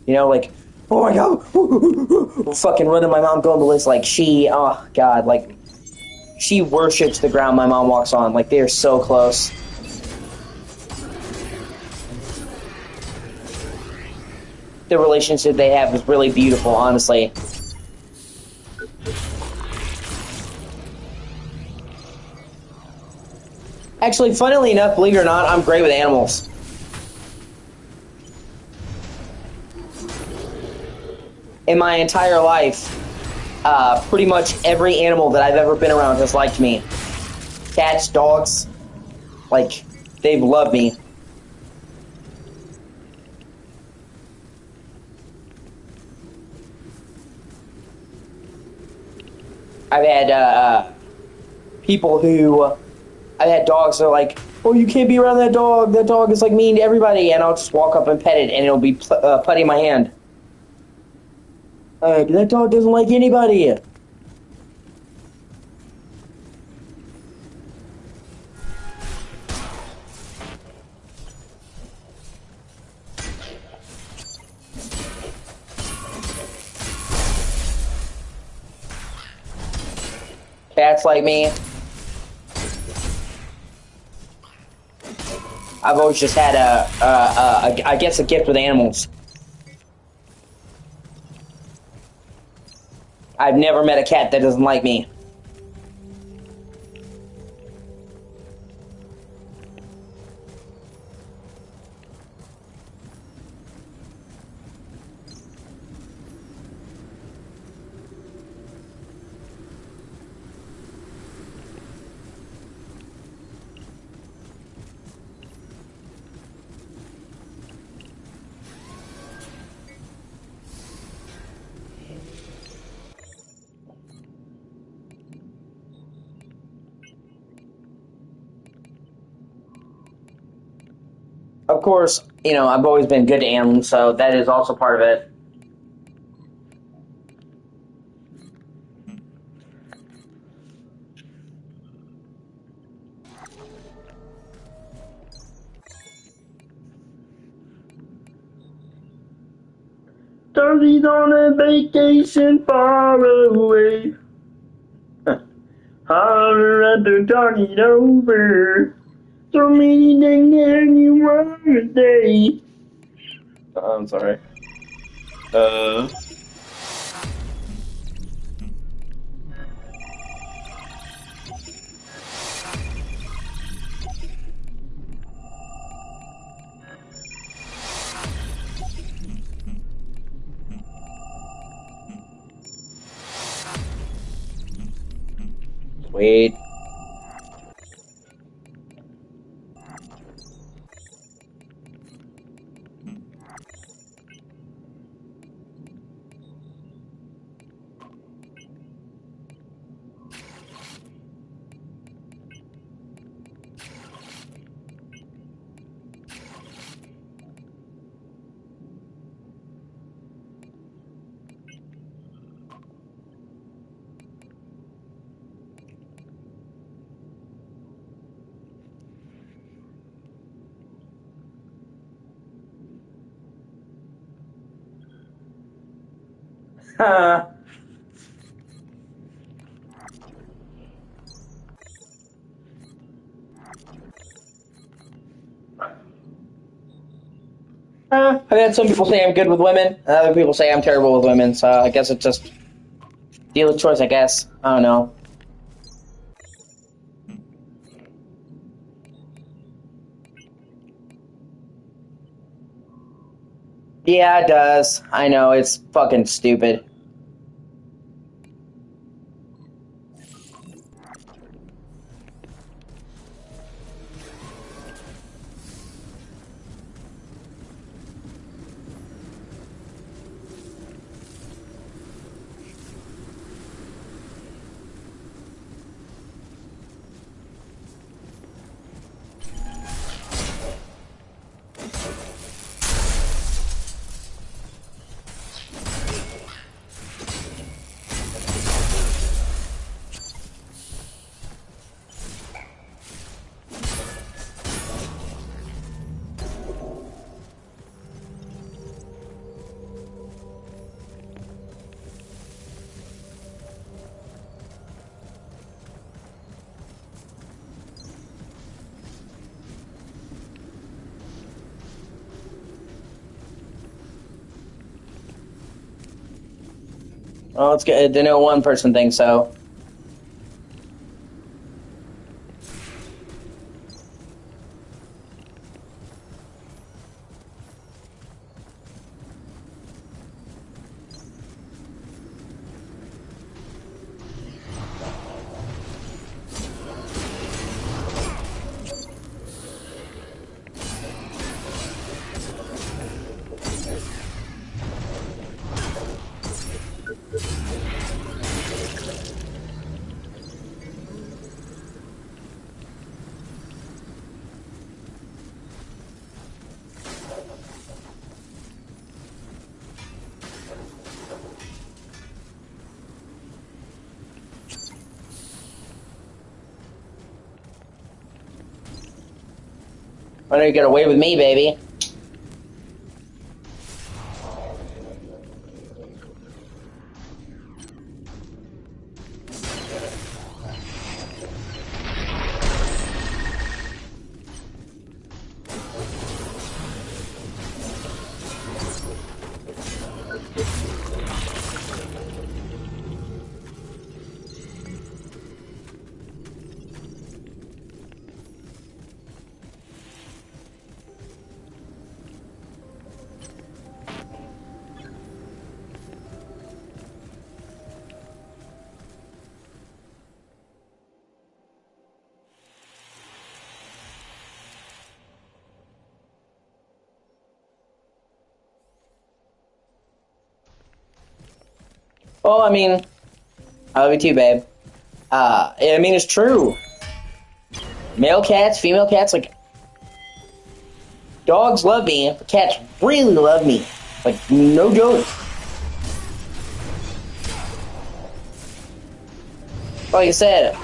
You know, like, oh my god, fucking running my mom going to list. Like, oh god, like, she worships the ground my mom walks on. Like, they are so close. The relationship they have is really beautiful, honestly. Actually, funnily enough, believe it or not, I'm great with animals. In my entire life, pretty much every animal that I've ever been around has liked me. Cats, dogs, like, they've loved me. I've had people who, I've had dogs that are like, oh, you can't be around that dog is like mean to everybody, and I'll just walk up and pet it, and it'll be putting my hand. That dog doesn't like anybody. Cats like me. I've always just had I guess a gift with animals. I've never met a cat that doesn't like me. Of course, you know, I've always been good to animals, so that is also part of it. Darcy's on a vacation far away. Holler at the dog it over. So many things that you want to say. I'm sorry. Wait. I've had some people say I'm good with women, and other people say I'm terrible with women, so I guess it's just dealer's choice, I guess. I don't know. Yeah, it does. I know, it's fucking stupid. Well, it's good. I know one person thinks so. Why don't you get away with me, baby? Well, I mean, I love you too, babe. I mean, it's true. Male cats, female cats, like, dogs love me, but cats really love me. Like, no joke. Like I said,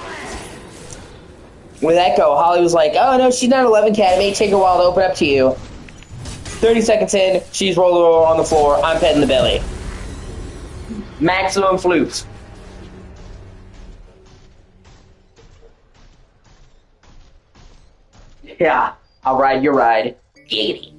with Echo, Holly was like, oh no, she's not an 11 cat, it may take a while to open up to you. 30 seconds in, she's rolling over on the floor, I'm petting the belly. Maximum flutes. Yeah, I'll ride your ride. Giggity.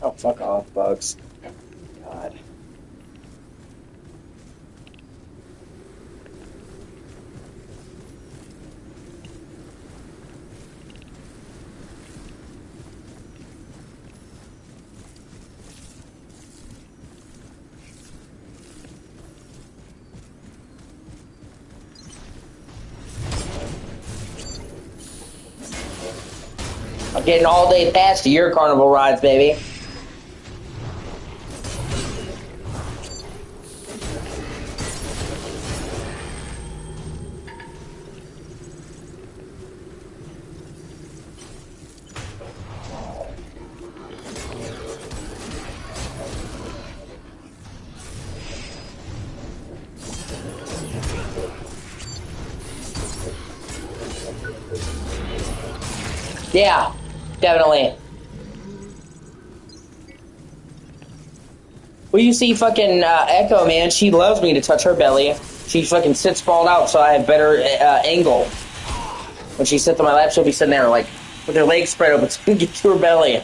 Oh, fuck off, bugs. God. I'm getting all day pass to your carnival rides, baby. Yeah, definitely. Well, you see fucking Echo, man, she loves me to touch her belly. She fucking sits sprawled out so I have better angle. When she sits on my lap, she'll be sitting there, like, with her legs spread open so I can get to her belly.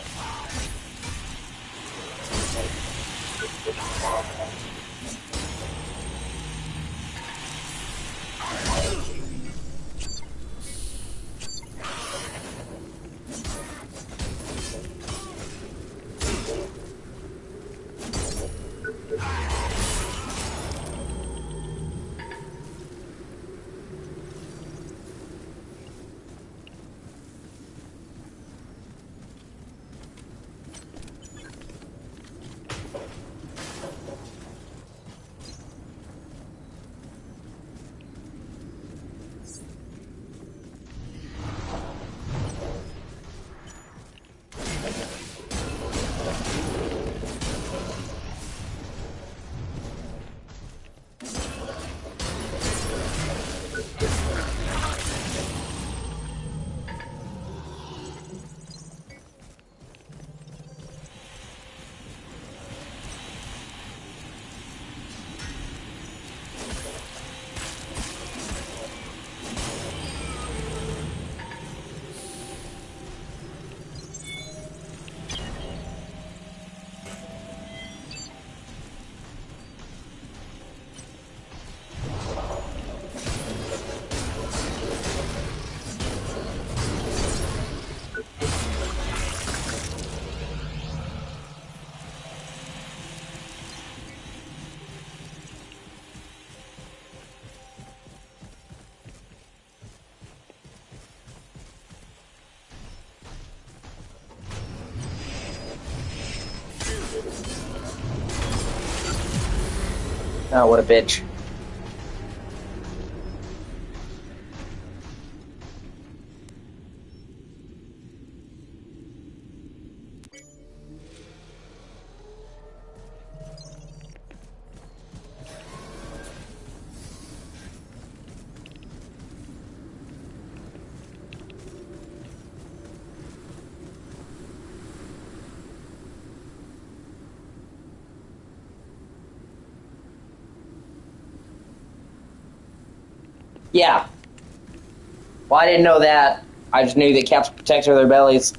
Oh, what a bitch. Yeah. Well, I didn't know that. I just knew that cats protect their bellies.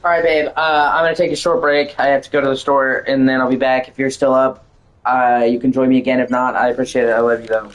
All right, babe. I'm gonna take a short break. I have to go to the store, and then I'll be back. If you're still up, you can join me again. If not, I appreciate it. I love you, though.